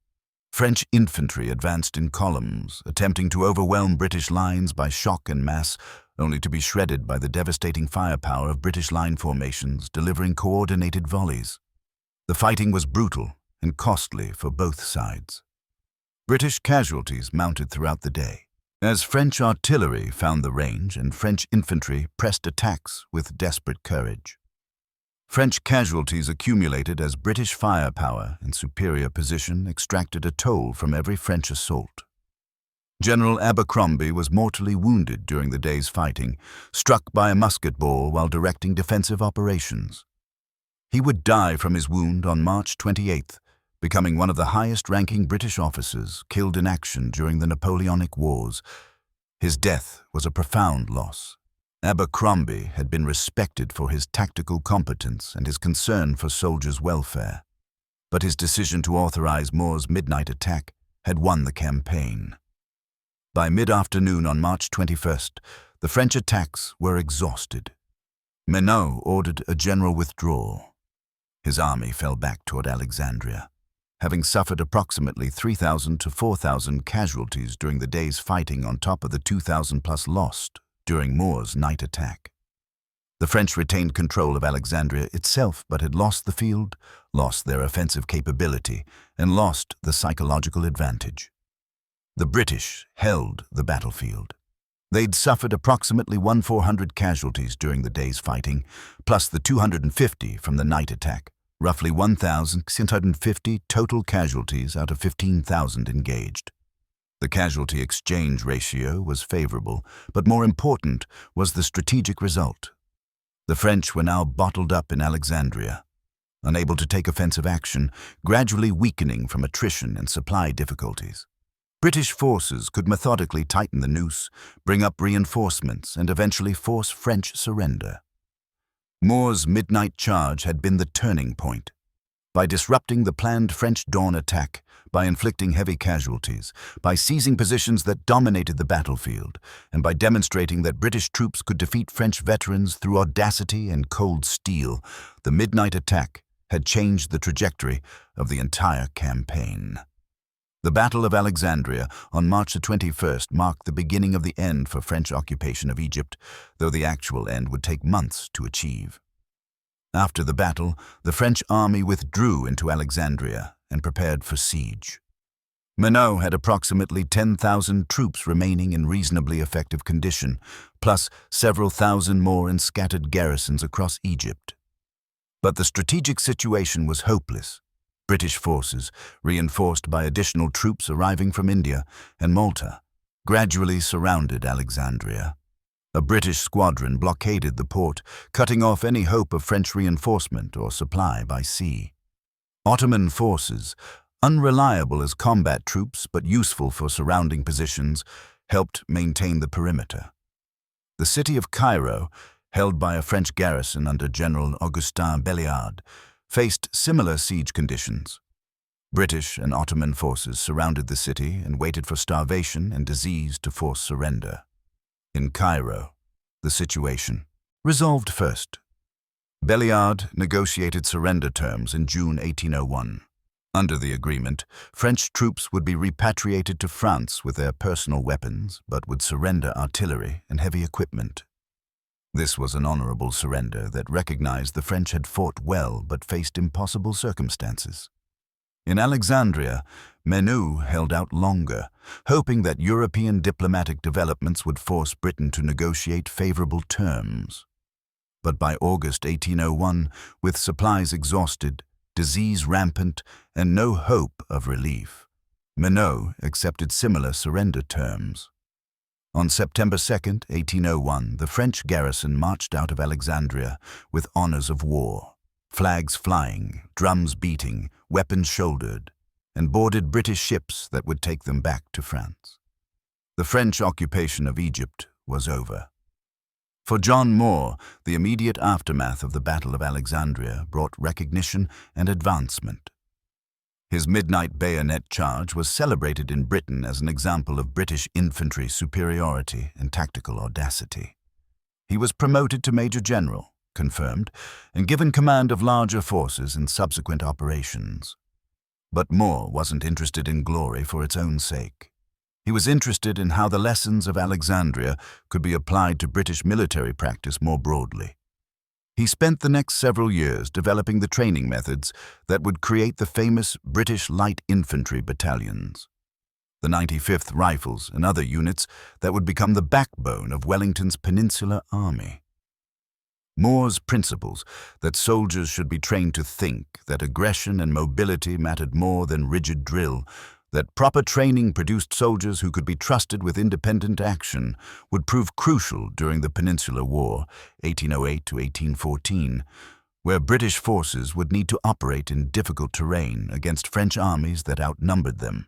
French infantry advanced in columns, attempting to overwhelm British lines by shock and mass, only to be shredded by the devastating firepower of British line formations delivering coordinated volleys. The fighting was brutal and costly for both sides. British casualties mounted throughout the day, as French artillery found the range and French infantry pressed attacks with desperate courage. French casualties accumulated as British firepower and superior position extracted a toll from every French assault. General Abercrombie was mortally wounded during the day's fighting, struck by a musket ball while directing defensive operations. He would die from his wound on March 28th, becoming one of the highest-ranking British officers killed in action during the Napoleonic Wars. His death was a profound loss. Abercrombie had been respected for his tactical competence and his concern for soldiers' welfare, but his decision to authorize Moore's midnight attack had won the campaign. By mid-afternoon on March 21st, the French attacks were exhausted. Menou ordered a general withdrawal. His army fell back toward Alexandria, having suffered approximately 3,000 to 4,000 casualties during the day's fighting on top of the 2,000-plus lost during Moore's night attack. The French retained control of Alexandria itself, but had lost the field, lost their offensive capability, and lost the psychological advantage. The British held the battlefield. They'd suffered approximately 1,400 casualties during the day's fighting, plus the 250 from the night attack, roughly 1,650 total casualties out of 15,000 engaged. The casualty exchange ratio was favorable, but more important was the strategic result. The French were now bottled up in Alexandria, unable to take offensive action, gradually weakening from attrition and supply difficulties. British forces could methodically tighten the noose, bring up reinforcements, and eventually force French surrender. Moore's midnight charge had been the turning point. By disrupting the planned French dawn attack, by inflicting heavy casualties, by seizing positions that dominated the battlefield, and by demonstrating that British troops could defeat French veterans through audacity and cold steel, the midnight attack had changed the trajectory of the entire campaign. The Battle of Alexandria on March the 21st marked the beginning of the end for French occupation of Egypt, though the actual end would take months to achieve. After the battle, the French army withdrew into Alexandria and prepared for siege. Menot had approximately 10,000 troops remaining in reasonably effective condition, plus several thousand more in scattered garrisons across Egypt. But the strategic situation was hopeless. British forces, reinforced by additional troops arriving from India and Malta, gradually surrounded Alexandria. A British squadron blockaded the port, cutting off any hope of French reinforcement or supply by sea. Ottoman forces, unreliable as combat troops but useful for surrounding positions, helped maintain the perimeter. The city of Cairo, held by a French garrison under General Augustin Belliard, faced similar siege conditions. British and Ottoman forces surrounded the city and waited for starvation and disease to force surrender. In Cairo, the situation resolved first. Belliard negotiated surrender terms in June 1801. Under the agreement, French troops would be repatriated to France with their personal weapons, but would surrender artillery and heavy equipment. This was an honorable surrender that recognized the French had fought well but faced impossible circumstances. In Alexandria, Menot held out longer, hoping that European diplomatic developments would force Britain to negotiate favorable terms. But by August 1801, with supplies exhausted, disease rampant, and no hope of relief, Menot accepted similar surrender terms. On September 2, 1801, the French garrison marched out of Alexandria with honors of war, flags flying, drums beating, weapons shouldered, and boarded British ships that would take them back to France. The French occupation of Egypt was over. For John Moore, the immediate aftermath of the Battle of Alexandria brought recognition and advancement. His midnight bayonet charge was celebrated in Britain as an example of British infantry superiority and tactical audacity. He was promoted to Major General, confirmed, and given command of larger forces in subsequent operations. But Moore wasn't interested in glory for its own sake. He was interested in how the lessons of Alexandria could be applied to British military practice more broadly. He spent the next several years developing the training methods that would create the famous British Light Infantry battalions, the 95th Rifles and other units that would become the backbone of Wellington's Peninsular Army. Moore's principles that soldiers should be trained to think, that aggression and mobility mattered more than rigid drill, that proper training produced soldiers who could be trusted with independent action, would prove crucial during the Peninsular War, 1808 to 1814, where British forces would need to operate in difficult terrain against French armies that outnumbered them.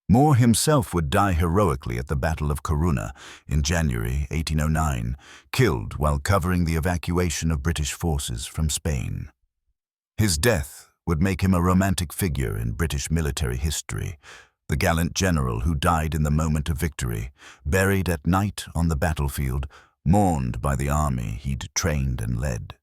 Moore himself would die heroically at the Battle of Corunna in January 1809, killed while covering the evacuation of British forces from Spain. His death would make him a romantic figure in British military history, the gallant general who died in the moment of victory, buried at night on the battlefield, mourned by the army he'd trained and led.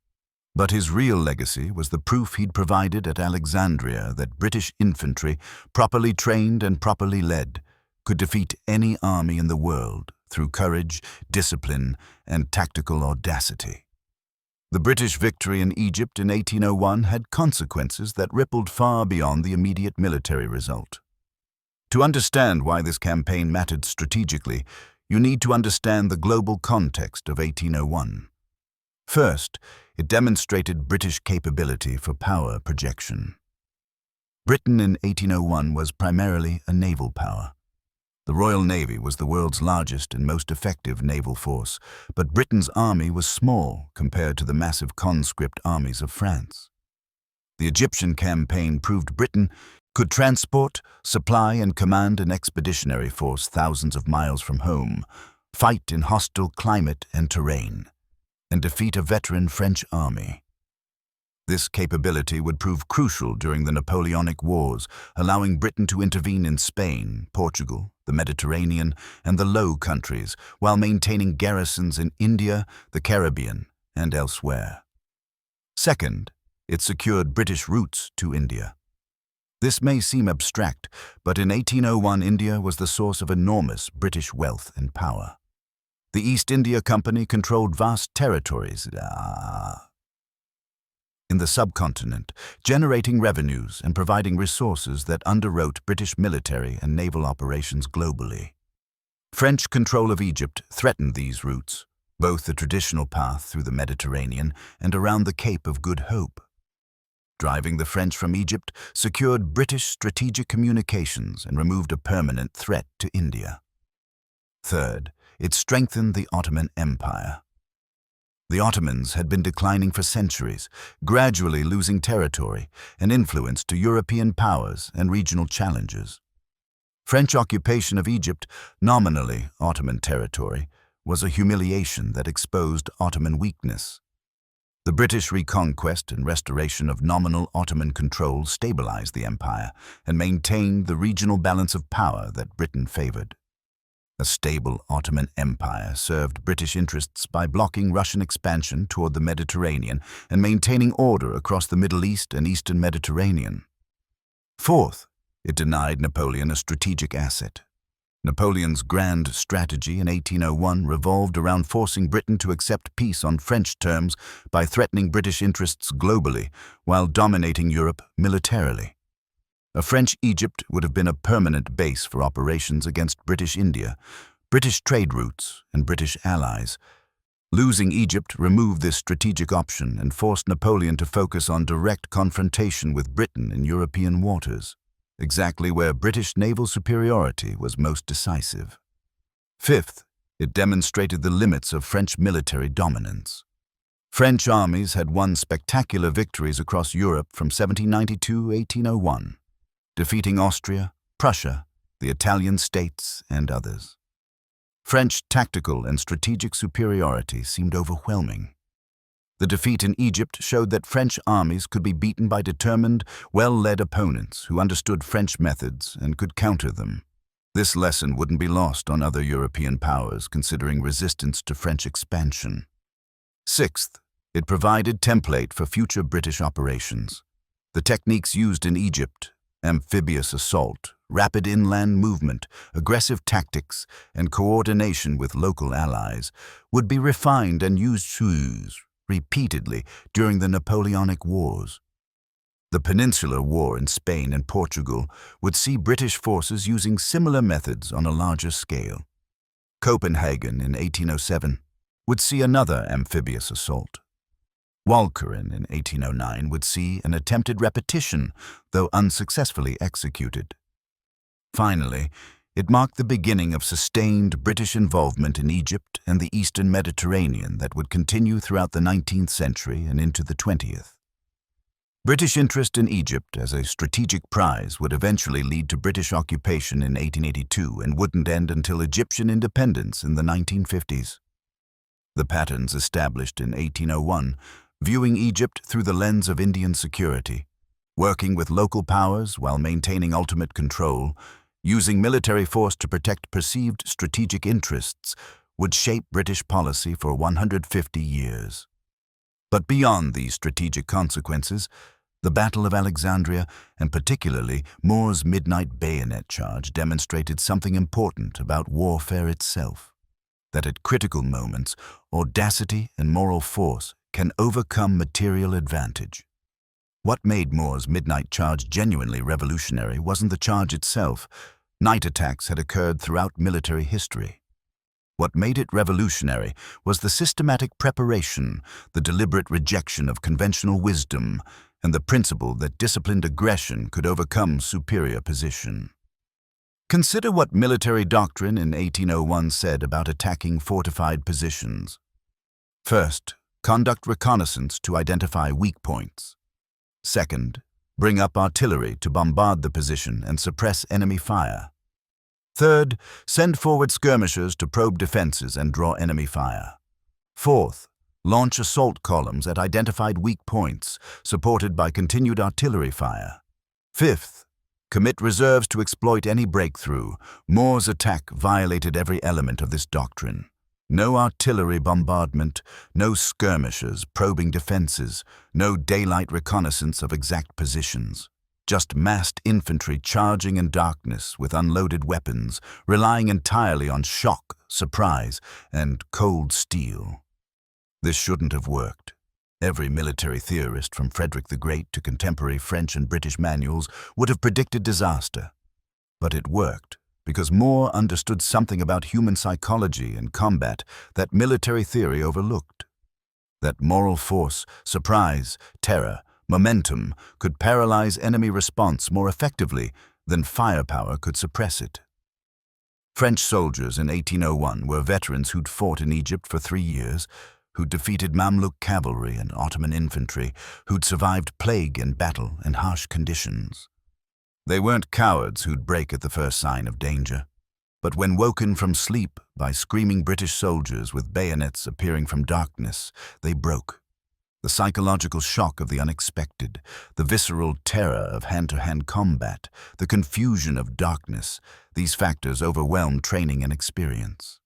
But his real legacy was the proof he'd provided at Alexandria that British infantry, properly trained and properly led, could defeat any army in the world through courage, discipline, and tactical audacity. The British victory in Egypt in 1801 had consequences that rippled far beyond the immediate military result. To understand why this campaign mattered strategically, you need to understand the global context of 1801. First, it demonstrated British capability for power projection. Britain in 1801 was primarily a naval power. The Royal Navy was the world's largest and most effective naval force, but Britain's army was small compared to the massive conscript armies of France. The Egyptian campaign proved Britain could transport, supply, and command an expeditionary force thousands of miles from home, fight in hostile climate and terrain, and defeat a veteran French army. This capability would prove crucial during the Napoleonic Wars, allowing Britain to intervene in Spain, Portugal, the Mediterranean, and the Low Countries, while maintaining garrisons in India, the Caribbean, and elsewhere. Second, it secured British routes to India. This may seem abstract, but in 1801 India was the source of enormous British wealth and power. The East India Company controlled vast territories in the subcontinent, generating revenues and providing resources that underwrote British military and naval operations globally. French control of Egypt threatened these routes, both the traditional path through the Mediterranean and around the Cape of Good Hope. Driving the French from Egypt secured British strategic communications and removed a permanent threat to India. Third, it strengthened the Ottoman Empire. The Ottomans had been declining for centuries, gradually losing territory and influence to European powers and regional challenges. French occupation of Egypt, nominally Ottoman territory, was a humiliation that exposed Ottoman weakness. The British reconquest and restoration of nominal Ottoman control stabilized the empire and maintained the regional balance of power that Britain favored. A stable Ottoman Empire served British interests by blocking Russian expansion toward the Mediterranean and maintaining order across the Middle East and Eastern Mediterranean. Fourth, it denied Napoleon a strategic asset. Napoleon's grand strategy in 1801 revolved around forcing Britain to accept peace on French terms by threatening British interests globally while dominating Europe militarily. A French Egypt would have been a permanent base for operations against British India, British trade routes, and British allies. Losing Egypt removed this strategic option and forced Napoleon to focus on direct confrontation with Britain in European waters, exactly where British naval superiority was most decisive. Fifth, it demonstrated the limits of French military dominance. French armies had won spectacular victories across Europe from 1792 to 1801. Defeating Austria, Prussia, the Italian states, and others. French tactical and strategic superiority seemed overwhelming. The defeat in Egypt showed that French armies could be beaten by determined, well-led opponents who understood French methods and could counter them. This lesson wouldn't be lost on other European powers considering resistance to French expansion. Sixth, it provided template for future British operations. The techniques used in Egypt, amphibious assault, rapid inland movement, aggressive tactics, and coordination with local allies, would be refined and used repeatedly during the Napoleonic Wars. The Peninsular War in Spain and Portugal would see British forces using similar methods on a larger scale. Copenhagen in 1807 would see another amphibious assault. Walcheren in 1809 would see an attempted repetition, though unsuccessfully executed. Finally, it marked the beginning of sustained British involvement in Egypt and the Eastern Mediterranean that would continue throughout the 19th century and into the 20th. British interest in Egypt as a strategic prize would eventually lead to British occupation in 1882 and wouldn't end until Egyptian independence in the 1950s. The patterns established in 1801, viewing Egypt through the lens of Indian security, working with local powers while maintaining ultimate control, using military force to protect perceived strategic interests, would shape British policy for 150 years. But beyond these strategic consequences, the Battle of Alexandria, and particularly Moore's midnight bayonet charge, demonstrated something important about warfare itself, that at critical moments, audacity and moral force can overcome material advantage. What made Moore's midnight charge genuinely revolutionary wasn't the charge itself. Night attacks had occurred throughout military history. What made it revolutionary was the systematic preparation, the deliberate rejection of conventional wisdom, and the principle that disciplined aggression could overcome superior position. Consider what military doctrine in 1801 said about attacking fortified positions. First, conduct reconnaissance to identify weak points. Second, bring up artillery to bombard the position and suppress enemy fire. Third, send forward skirmishers to probe defenses and draw enemy fire. Fourth, launch assault columns at identified weak points, supported by continued artillery fire. Fifth, commit reserves to exploit any breakthrough. Moore's attack violated every element of this doctrine. No artillery bombardment, no skirmishers probing defenses, no daylight reconnaissance of exact positions. just massed infantry charging in darkness with unloaded weapons, relying entirely on shock, surprise, and cold steel. This shouldn't have worked. Every military theorist from Frederick the Great to contemporary French and British manuals would have predicted disaster. But it worked because Moore understood something about human psychology and combat that military theory overlooked. That moral force, surprise, terror, momentum could paralyze enemy response more effectively than firepower could suppress it. French soldiers in 1801 were veterans who'd fought in Egypt for 3 years, who'd defeated Mamluk cavalry and Ottoman infantry, who'd survived plague in battle and harsh conditions. They weren't cowards who'd break at the first sign of danger. But when woken from sleep by screaming British soldiers with bayonets appearing from darkness, they broke. The psychological shock of the unexpected, the visceral terror of hand-to-hand combat, the confusion of darkness, these factors overwhelmed training and experience.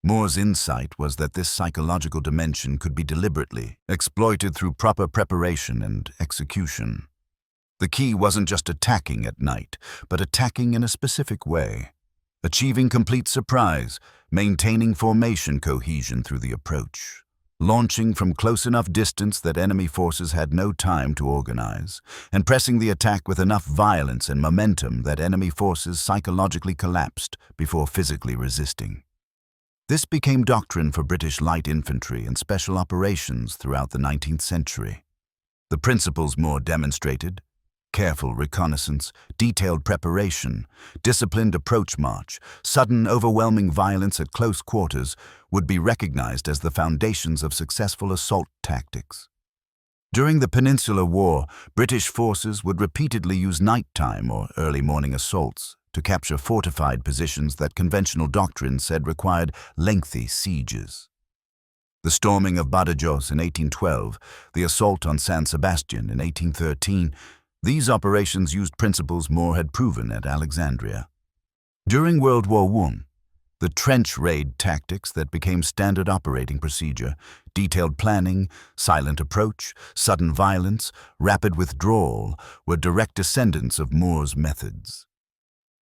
Moore's insight was that this psychological dimension could be deliberately exploited through proper preparation and execution. The key wasn't just attacking at night, but attacking in a specific way, achieving complete surprise, maintaining formation cohesion through the approach, launching from close enough distance that enemy forces had no time to organize, and pressing the attack with enough violence and momentum that enemy forces psychologically collapsed before physically resisting. This became doctrine for British light infantry and special operations throughout the 19th century. The principles Moore demonstrated, careful reconnaissance, detailed preparation, disciplined approach march, sudden overwhelming violence at close quarters, would be recognized as the foundations of successful assault tactics. During the Peninsular War, British forces would repeatedly use nighttime or early morning assaults to capture fortified positions that conventional doctrine said required lengthy sieges. The storming of Badajoz in 1812, the assault on San Sebastian in 1813, these operations used principles Moore had proven at Alexandria. During World War I, the trench raid tactics that became standard operating procedure, detailed planning, silent approach, sudden violence, rapid withdrawal, were direct descendants of Moore's methods.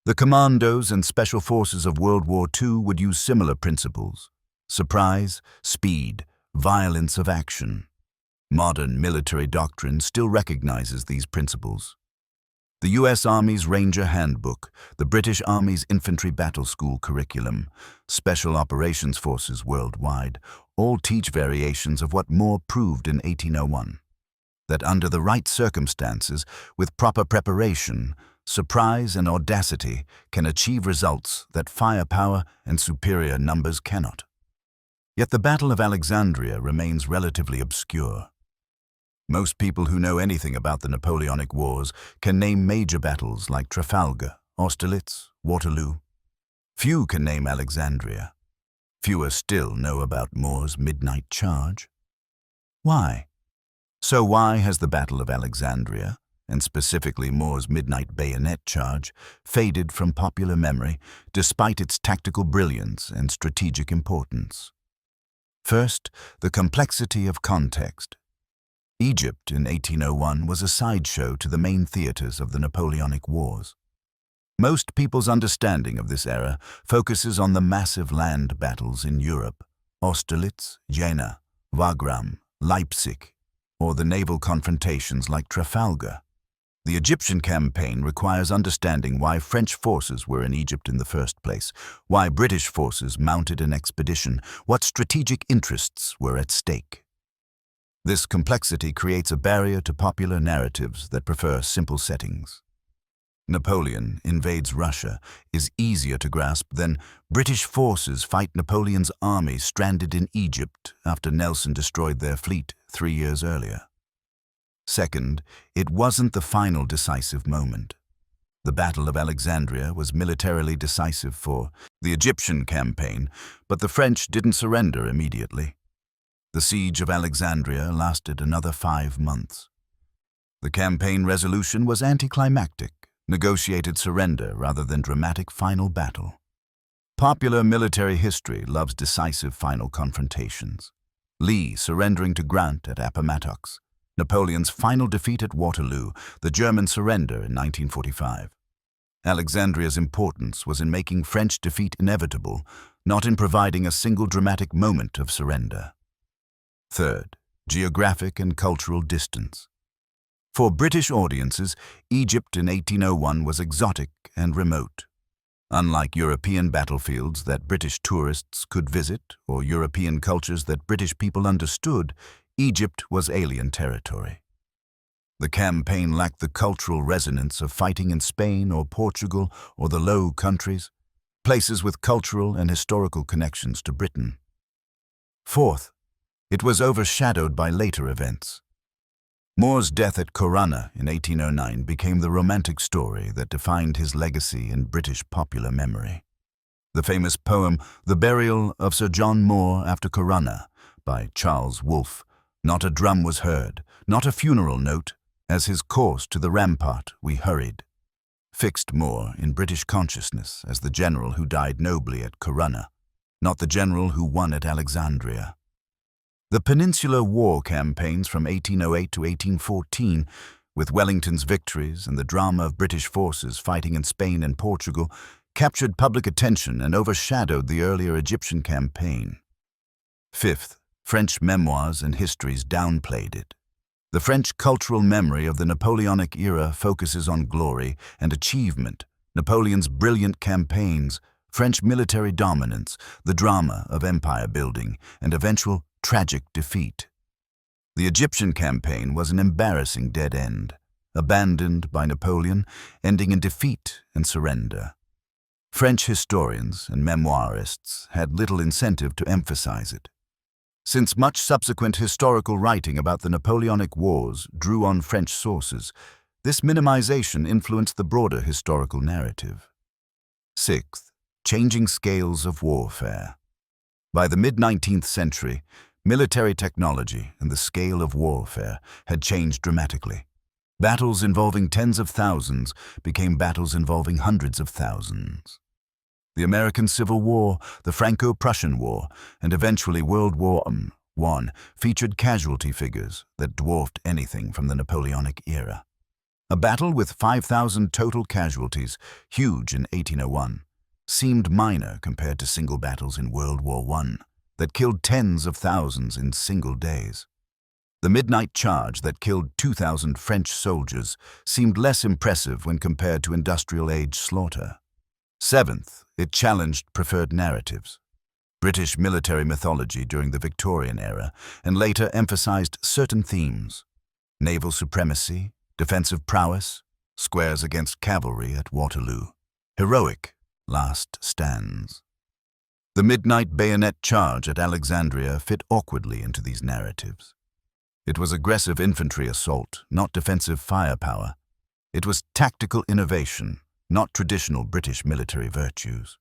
The commandos and special forces of World War II would use similar principles: surprise, speed, violence of action. Modern military doctrine still recognizes these principles. The U.S. Army's Ranger Handbook, the British Army's Infantry Battle School curriculum, Special Operations Forces worldwide, all teach variations of what Moore proved in 1801. That under the right circumstances, with proper preparation, surprise and audacity can achieve results that firepower and superior numbers cannot. Yet the Battle of Alexandria remains relatively obscure. Most people who know anything about the Napoleonic Wars can name major battles like Trafalgar, Austerlitz, Waterloo. Few can name Alexandria. Fewer still know about Moore's midnight charge. Why? So why has the Battle of Alexandria, and specifically Moore's midnight bayonet charge, faded from popular memory despite its tactical brilliance and strategic importance? First, the complexity of context. Egypt in 1801 was a sideshow to the main theaters of the Napoleonic Wars. Most people's understanding of this era focuses on the massive land battles in Europe, Austerlitz, Jena, Wagram, Leipzig, or the naval confrontations like Trafalgar. The Egyptian campaign requires understanding why French forces were in Egypt in the first place, why British forces mounted an expedition, what strategic interests were at stake. This complexity creates a barrier to popular narratives that prefer simple settings. Napoleon invades Russia is easier to grasp than British forces fight Napoleon's army stranded in Egypt after Nelson destroyed their fleet 3 years earlier. Second, it wasn't the final decisive moment. The Battle of Alexandria was militarily decisive for the Egyptian campaign, but the French didn't surrender immediately. The siege of Alexandria lasted another 5 months. The campaign resolution was anticlimactic, negotiated surrender rather than dramatic final battle. Popular military history loves decisive final confrontations. Lee surrendering to Grant at Appomattox, Napoleon's final defeat at Waterloo, the German surrender in 1945. Alexandria's importance was in making French defeat inevitable, not in providing a single dramatic moment of surrender. Third, geographic and cultural distance. For British audiences, Egypt in 1801 was exotic and remote. Unlike European battlefields that British tourists could visit or European cultures that British people understood, Egypt was alien territory. The campaign lacked the cultural resonance of fighting in Spain or Portugal or the Low Countries, places with cultural and historical connections to Britain. Fourth, it was overshadowed by later events. Moore's death at Corunna in 1809 became the romantic story that defined his legacy in British popular memory. The famous poem The Burial of Sir John Moore after Corunna by Charles Wolfe, not a drum was heard, not a funeral note, as his course to the rampart we hurried, fixed Moore in British consciousness as the general who died nobly at Corunna, not the general who won at Alexandria. The Peninsular War campaigns from 1808 to 1814, with Wellington's victories and the drama of British forces fighting in Spain and Portugal, captured public attention and overshadowed the earlier Egyptian campaign. Fifth, French memoirs and histories downplayed it. The French cultural memory of the Napoleonic era focuses on glory and achievement, Napoleon's brilliant campaigns, French military dominance, the drama of empire building, and eventual tragic defeat. The Egyptian campaign was an embarrassing dead end, abandoned by Napoleon, ending in defeat and surrender. French historians and memoirists had little incentive to emphasize it. Since much subsequent historical writing about the Napoleonic Wars drew on French sources, this minimization influenced the broader historical narrative. Sixth, changing scales of warfare. By the mid-19th century, military technology and the scale of warfare had changed dramatically. Battles involving tens of thousands became battles involving hundreds of thousands. The American Civil War, the Franco-Prussian War, and eventually World War I featured casualty figures that dwarfed anything from the Napoleonic era. A battle with 5,000 total casualties, huge in 1801, seemed minor compared to single battles in World War I that killed tens of thousands in single days. The midnight charge that killed 2,000 French soldiers seemed less impressive when compared to industrial-age slaughter. Seventh, it challenged preferred narratives. British military mythology during the Victorian era and later emphasized certain themes: naval supremacy, defensive prowess, squares against cavalry at Waterloo, heroic last stands. The midnight bayonet charge at Alexandria fit awkwardly into these narratives. It was aggressive infantry assault, not defensive firepower. It was tactical innovation, not traditional British military virtues.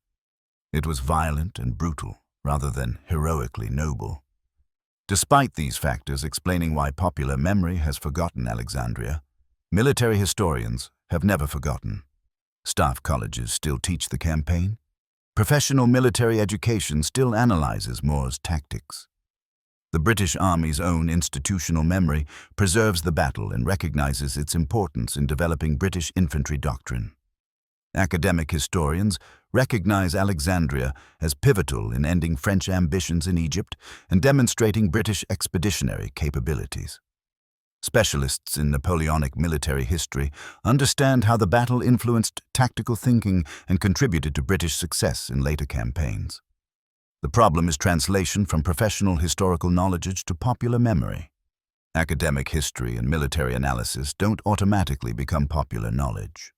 It was violent and brutal, rather than heroically noble. Despite these factors explaining why popular memory has forgotten Alexandria, military historians have never forgotten. Staff colleges still teach the campaign. Professional military education still analyzes Moore's tactics. The British Army's own institutional memory preserves the battle and recognizes its importance in developing British infantry doctrine. Academic historians recognize Alexandria as pivotal in ending French ambitions in Egypt and demonstrating British expeditionary capabilities. Specialists in Napoleonic military history understand how the battle influenced tactical thinking and contributed to British success in later campaigns. The problem is translation from professional historical knowledge to popular memory. Academic history and military analysis don't automatically become popular knowledge.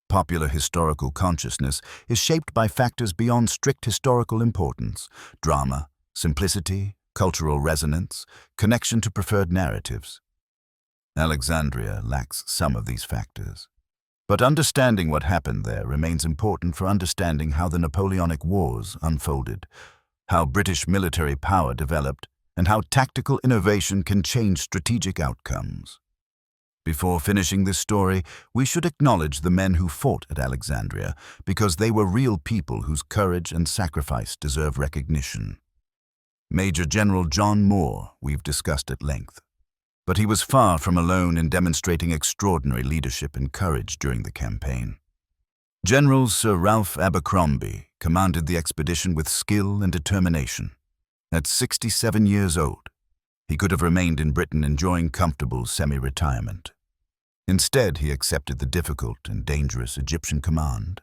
Popular historical consciousness is shaped by factors beyond strict historical importance: drama, simplicity, cultural resonance, connection to preferred narratives. Alexandria lacks some of these factors. But understanding what happened there remains important for understanding how the Napoleonic Wars unfolded, how British military power developed, and how tactical innovation can change strategic outcomes. Before finishing this story, we should acknowledge the men who fought at Alexandria because they were real people whose courage and sacrifice deserve recognition. Major General John Moore we've discussed at length. But he was far from alone in demonstrating extraordinary leadership and courage during the campaign. General Sir Ralph Abercrombie commanded the expedition with skill and determination. At 67 years old, he could have remained in Britain enjoying comfortable semi-retirement. Instead, he accepted the difficult and dangerous Egyptian command,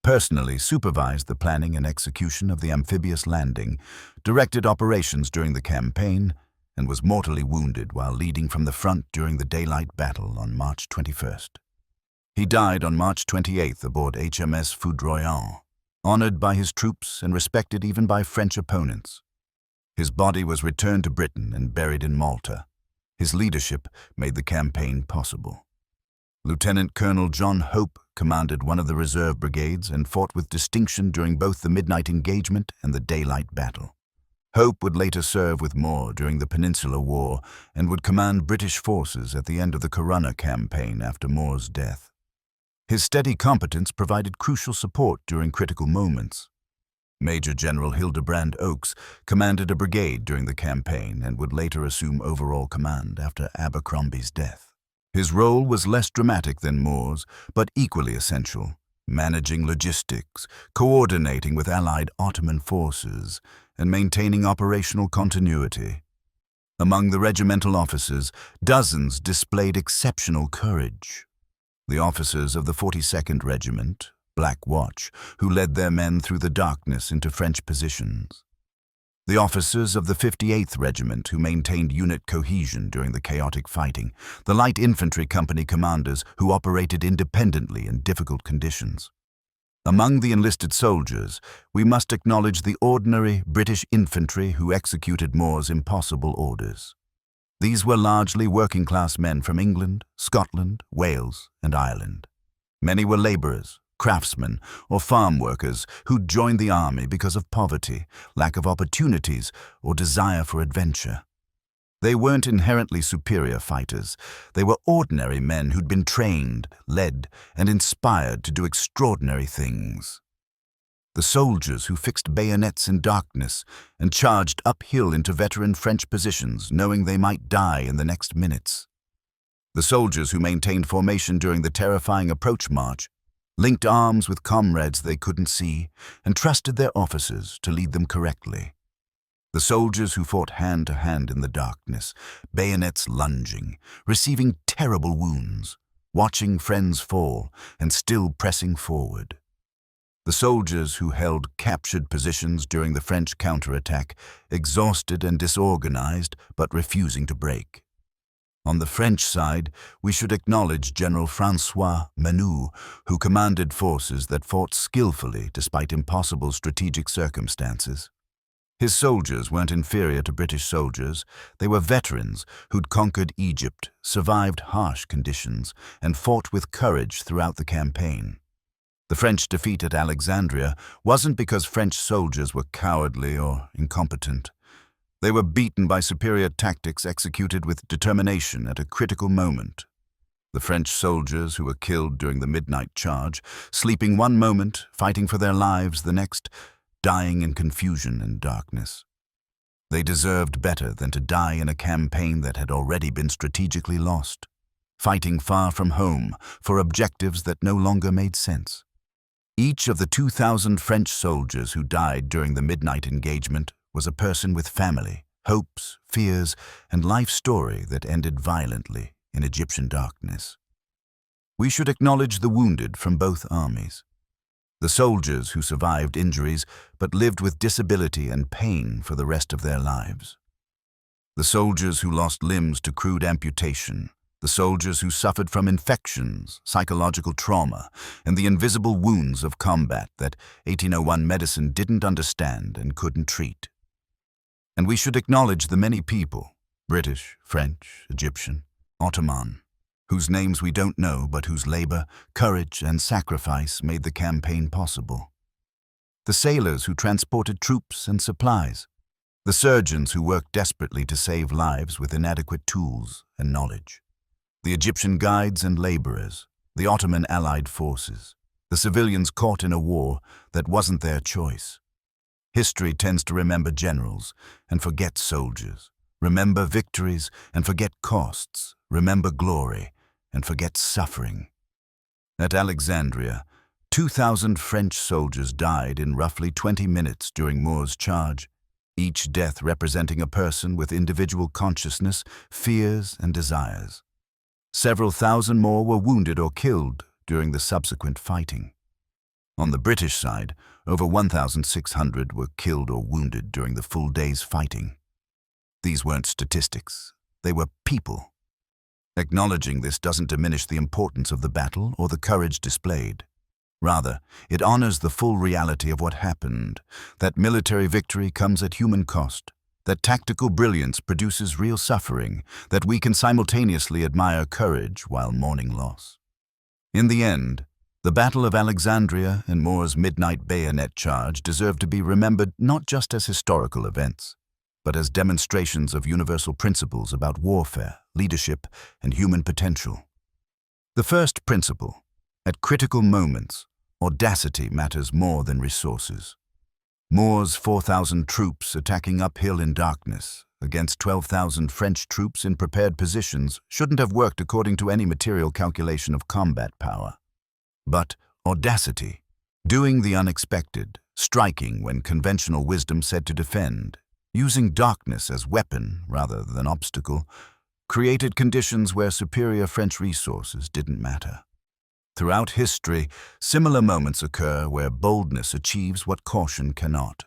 personally supervised the planning and execution of the amphibious landing, directed operations during the campaign, and was mortally wounded while leading from the front during the daylight battle on March 21st. He died on March 28th aboard HMS Foudroyant, honored by his troops and respected even by French opponents. His body was returned to Britain and buried in Malta. His leadership made the campaign possible. Lieutenant Colonel John Hope commanded one of the reserve brigades and fought with distinction during both the midnight engagement and the daylight battle. Hope would later serve with Moore during the Peninsular War and would command British forces at the end of the Corunna campaign after Moore's death. His steady competence provided crucial support during critical moments. Major General Hildebrand Oakes commanded a brigade during the campaign and would later assume overall command after Abercrombie's death. His role was less dramatic than Moore's, but equally essential, managing logistics, coordinating with Allied Ottoman forces, and maintaining operational continuity. Among the regimental officers, dozens displayed exceptional courage. The officers of the 42nd Regiment, Black Watch, who led their men through the darkness into French positions. The officers of the 58th Regiment, who maintained unit cohesion during the chaotic fighting. The light infantry company commanders, who operated independently in difficult conditions. Among the enlisted soldiers, we must acknowledge the ordinary British infantry who executed Moore's impossible orders. These were largely working-class men from England, Scotland, Wales, and Ireland. Many were labourers, craftsmen, or farm workers who'd joined the army because of poverty, lack of opportunities, or desire for adventure. They weren't inherently superior fighters. They were ordinary men who'd been trained, led, and inspired to do extraordinary things. The soldiers who fixed bayonets in darkness and charged uphill into veteran French positions, knowing they might die in the next minutes. The soldiers who maintained formation during the terrifying approach march, linked arms with comrades they couldn't see, and trusted their officers to lead them correctly. The soldiers who fought hand to hand in the darkness, bayonets lunging, receiving terrible wounds, watching friends fall, and still pressing forward. The soldiers who held captured positions during the French counterattack, exhausted and disorganized, but refusing to break. On the French side, we should acknowledge General François Menou, who commanded forces that fought skillfully despite impossible strategic circumstances. His soldiers weren't inferior to British soldiers. They were veterans who'd conquered Egypt, survived harsh conditions, and fought with courage throughout the campaign. The French defeat at Alexandria wasn't because French soldiers were cowardly or incompetent. They were beaten by superior tactics executed with determination at a critical moment. The French soldiers who were killed during the midnight charge, sleeping one moment, fighting for their lives the next, dying in confusion and darkness. They deserved better than to die in a campaign that had already been strategically lost, fighting far from home for objectives that no longer made sense. Each of the 2,000 French soldiers who died during the midnight engagement was a person with family, hopes, fears, and life story that ended violently in Egyptian darkness. We should acknowledge the wounded from both armies. The soldiers who survived injuries but lived with disability and pain for the rest of their lives. The soldiers who lost limbs to crude amputation. The soldiers who suffered from infections, psychological trauma, and the invisible wounds of combat that 1801 medicine didn't understand and couldn't treat. And we should acknowledge the many people, British, French, Egyptian, Ottoman, whose names we don't know but whose labor, courage, and sacrifice made the campaign possible. The sailors who transported troops and supplies. The surgeons who worked desperately to save lives with inadequate tools and knowledge. The Egyptian guides and laborers, the Ottoman allied forces, the civilians caught in a war that wasn't their choice. History tends to remember generals and forget soldiers, Remember victories and forget costs. Remember glory and forget suffering. At Alexandria, 2,000 French soldiers died in roughly 20 minutes during Moore's charge, each death representing a person with individual consciousness, fears, and desires. Several thousand more were wounded or killed during the subsequent fighting. On the British side, over 1,600 were killed or wounded during the full day's fighting. These weren't statistics, they were people. Acknowledging this doesn't diminish the importance of the battle or the courage displayed. Rather, it honors the full reality of what happened, that military victory comes at human cost, that tactical brilliance produces real suffering, that we can simultaneously admire courage while mourning loss. In the end, the Battle of Alexandria and Moore's midnight bayonet charge deserve to be remembered not just as historical events, but as demonstrations of universal principles about warfare, leadership, and human potential. The first principle: at critical moments, audacity matters more than resources. Moore's 4,000 troops attacking uphill in darkness against 12,000 French troops in prepared positions shouldn't have worked according to any material calculation of combat power. But audacity, doing the unexpected, striking when conventional wisdom said to defend, using darkness as weapon rather than obstacle, created conditions where superior French resources didn't matter. Throughout history, similar moments occur where boldness achieves what caution cannot.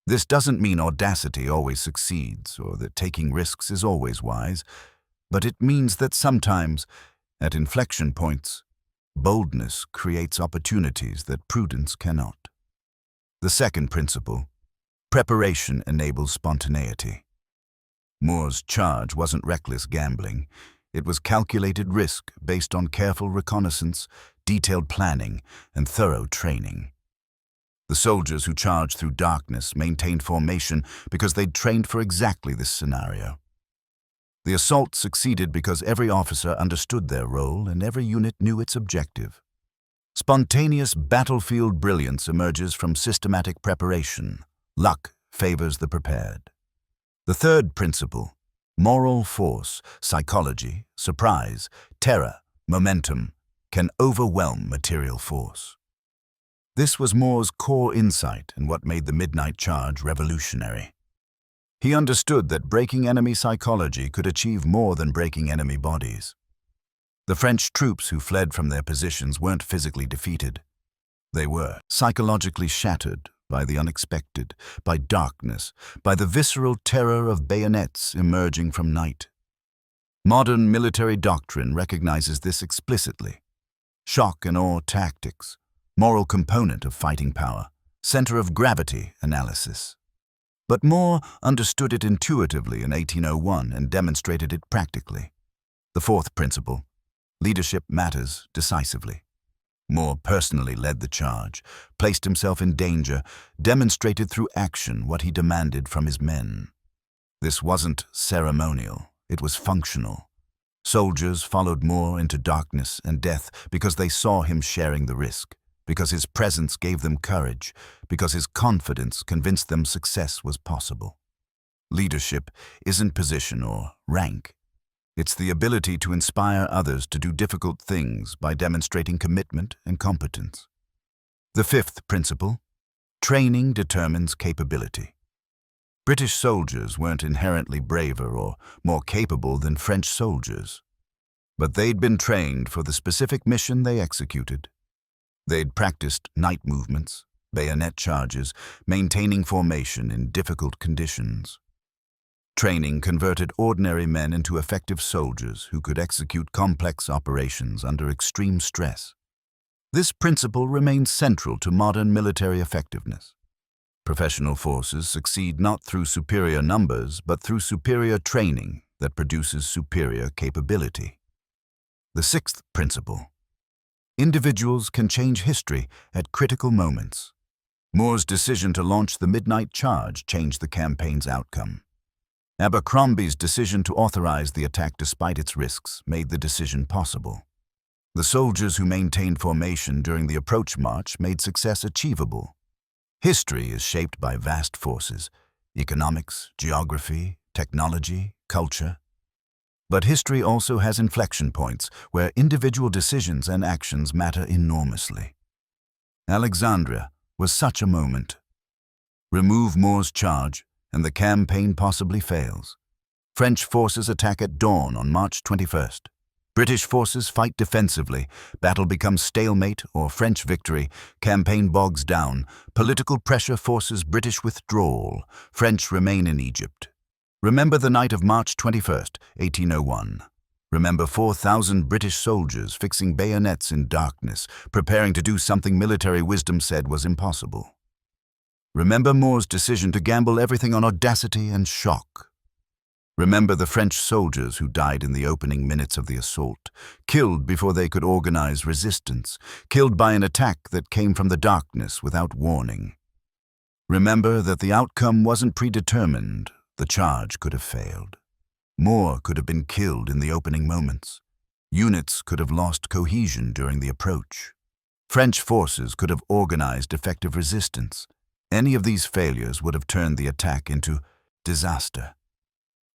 This doesn't mean audacity always succeeds or that taking risks is always wise, but it means that sometimes, at inflection points, boldness creates opportunities that prudence cannot. The second principle: preparation enables spontaneity. Moore's charge wasn't reckless gambling. It was calculated risk based on careful reconnaissance, detailed planning, and thorough training. The soldiers who charged through darkness maintained formation because they'd trained for exactly this scenario. The assault succeeded because every officer understood their role and every unit knew its objective. Spontaneous battlefield brilliance emerges from systematic preparation. Luck favors the prepared. The third principle: moral force, psychology, surprise, terror, momentum, can overwhelm material force. This was Moore's core insight and what made the midnight charge revolutionary. He understood that breaking enemy psychology could achieve more than breaking enemy bodies. The French troops who fled from their positions weren't physically defeated. They were psychologically shattered by the unexpected, by darkness, by the visceral terror of bayonets emerging from night. Modern military doctrine recognizes this explicitly. Shock and awe tactics, moral component of fighting power, center of gravity analysis. But Moore understood it intuitively in 1801 and demonstrated it practically. The fourth principle: leadership matters decisively. Moore personally led the charge, placed himself in danger, demonstrated through action what he demanded from his men. This wasn't ceremonial, it was functional. Soldiers followed Moore into darkness and death because they saw him sharing the risk, because his presence gave them courage, because his confidence convinced them success was possible. Leadership isn't position or rank. It's the ability to inspire others to do difficult things by demonstrating commitment and competence. The fifth principle: training determines capability. British soldiers weren't inherently braver or more capable than French soldiers, but they'd been trained for the specific mission they executed. They'd practiced night movements, bayonet charges, maintaining formation in difficult conditions. Training converted ordinary men into effective soldiers who could execute complex operations under extreme stress. This principle remains central to modern military effectiveness. Professional forces succeed not through superior numbers, but through superior training that produces superior capability. The sixth principle: individuals can change history at critical moments. Moore's decision to launch the midnight charge changed the campaign's outcome. Abercrombie's decision to authorize the attack despite its risks made the decision possible. The soldiers who maintained formation during the approach march made success achievable. History is shaped by vast forces: economics, geography, technology, culture. But history also has inflection points where individual decisions and actions matter enormously. Alexandria was such a moment. Remove Moore's charge, and the campaign possibly fails. French forces attack at dawn on March 21st. British forces fight defensively. Battle becomes stalemate or French victory. Campaign bogs down. Political pressure forces British withdrawal. French remain in Egypt. Remember the night of March 21st, 1801. Remember 4,000 British soldiers fixing bayonets in darkness, preparing to do something military wisdom said was impossible. Remember Moore's decision to gamble everything on audacity and shock. Remember the French soldiers who died in the opening minutes of the assault, killed before they could organize resistance, killed by an attack that came from the darkness without warning. Remember that the outcome wasn't predetermined. The charge could have failed. Moore could have been killed in the opening moments. Units could have lost cohesion during the approach. French forces could have organized effective resistance. Any of these failures would have turned the attack into disaster.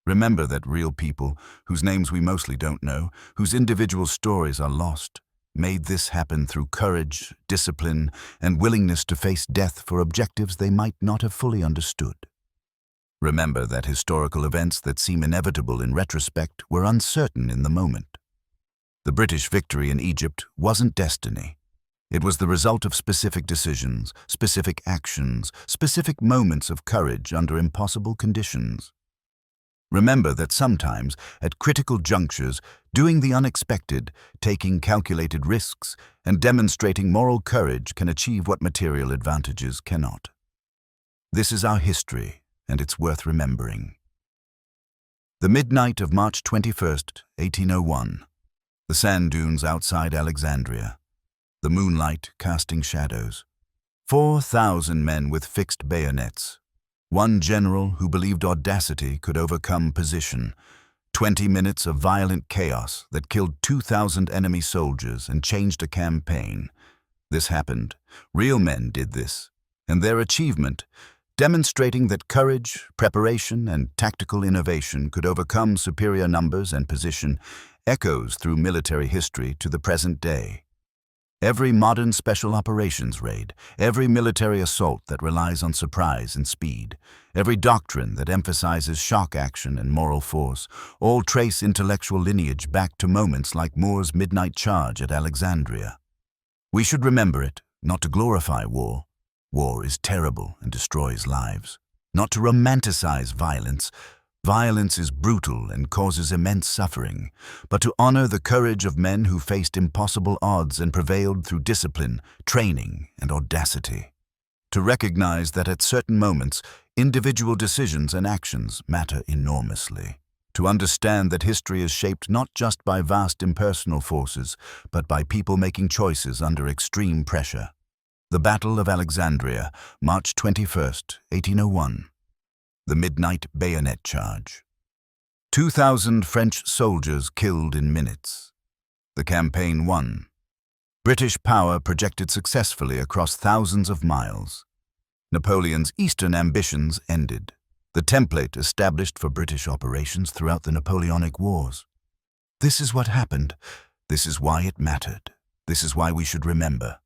Remember that real people, whose names we mostly don't know, whose individual stories are lost, made this happen through courage, discipline, and willingness to face death for objectives they might not have fully understood. Remember that historical events that seem inevitable in retrospect were uncertain in the moment. The British victory in Egypt wasn't destiny. It was the result of specific decisions, specific actions, specific moments of courage under impossible conditions. Remember that sometimes, at critical junctures, doing the unexpected, taking calculated risks, and demonstrating moral courage can achieve what material advantages cannot. This is our history, and it's worth remembering. The midnight of March 21st, 1801. The sand dunes outside Alexandria. The moonlight casting shadows. 4,000 men with fixed bayonets. One general who believed audacity could overcome position. 20 minutes of violent chaos that killed 2,000 enemy soldiers and changed a campaign. This happened. Real men did this. And their achievement, demonstrating that courage, preparation, and tactical innovation could overcome superior numbers and position, echoes through military history to the present day. Every modern special operations raid, every military assault that relies on surprise and speed, every doctrine that emphasizes shock action and moral force, all trace intellectual lineage back to moments like Moore's midnight charge at Alexandria. We should remember it, not to glorify war. War is terrible and destroys lives. Not to romanticize violence. Violence is brutal and causes immense suffering, but to honor the courage of men who faced impossible odds and prevailed through discipline, training, and audacity. To recognize that at certain moments, individual decisions and actions matter enormously. To understand that history is shaped not just by vast impersonal forces, but by people making choices under extreme pressure. The Battle of Alexandria, March 21st, 1801. The midnight bayonet charge. 2,000 French soldiers killed in minutes. The campaign won. British power projected successfully across thousands of miles. Napoleon's eastern ambitions ended. The template established for British operations throughout the Napoleonic Wars. This is what happened. This is why it mattered. This is why we should remember.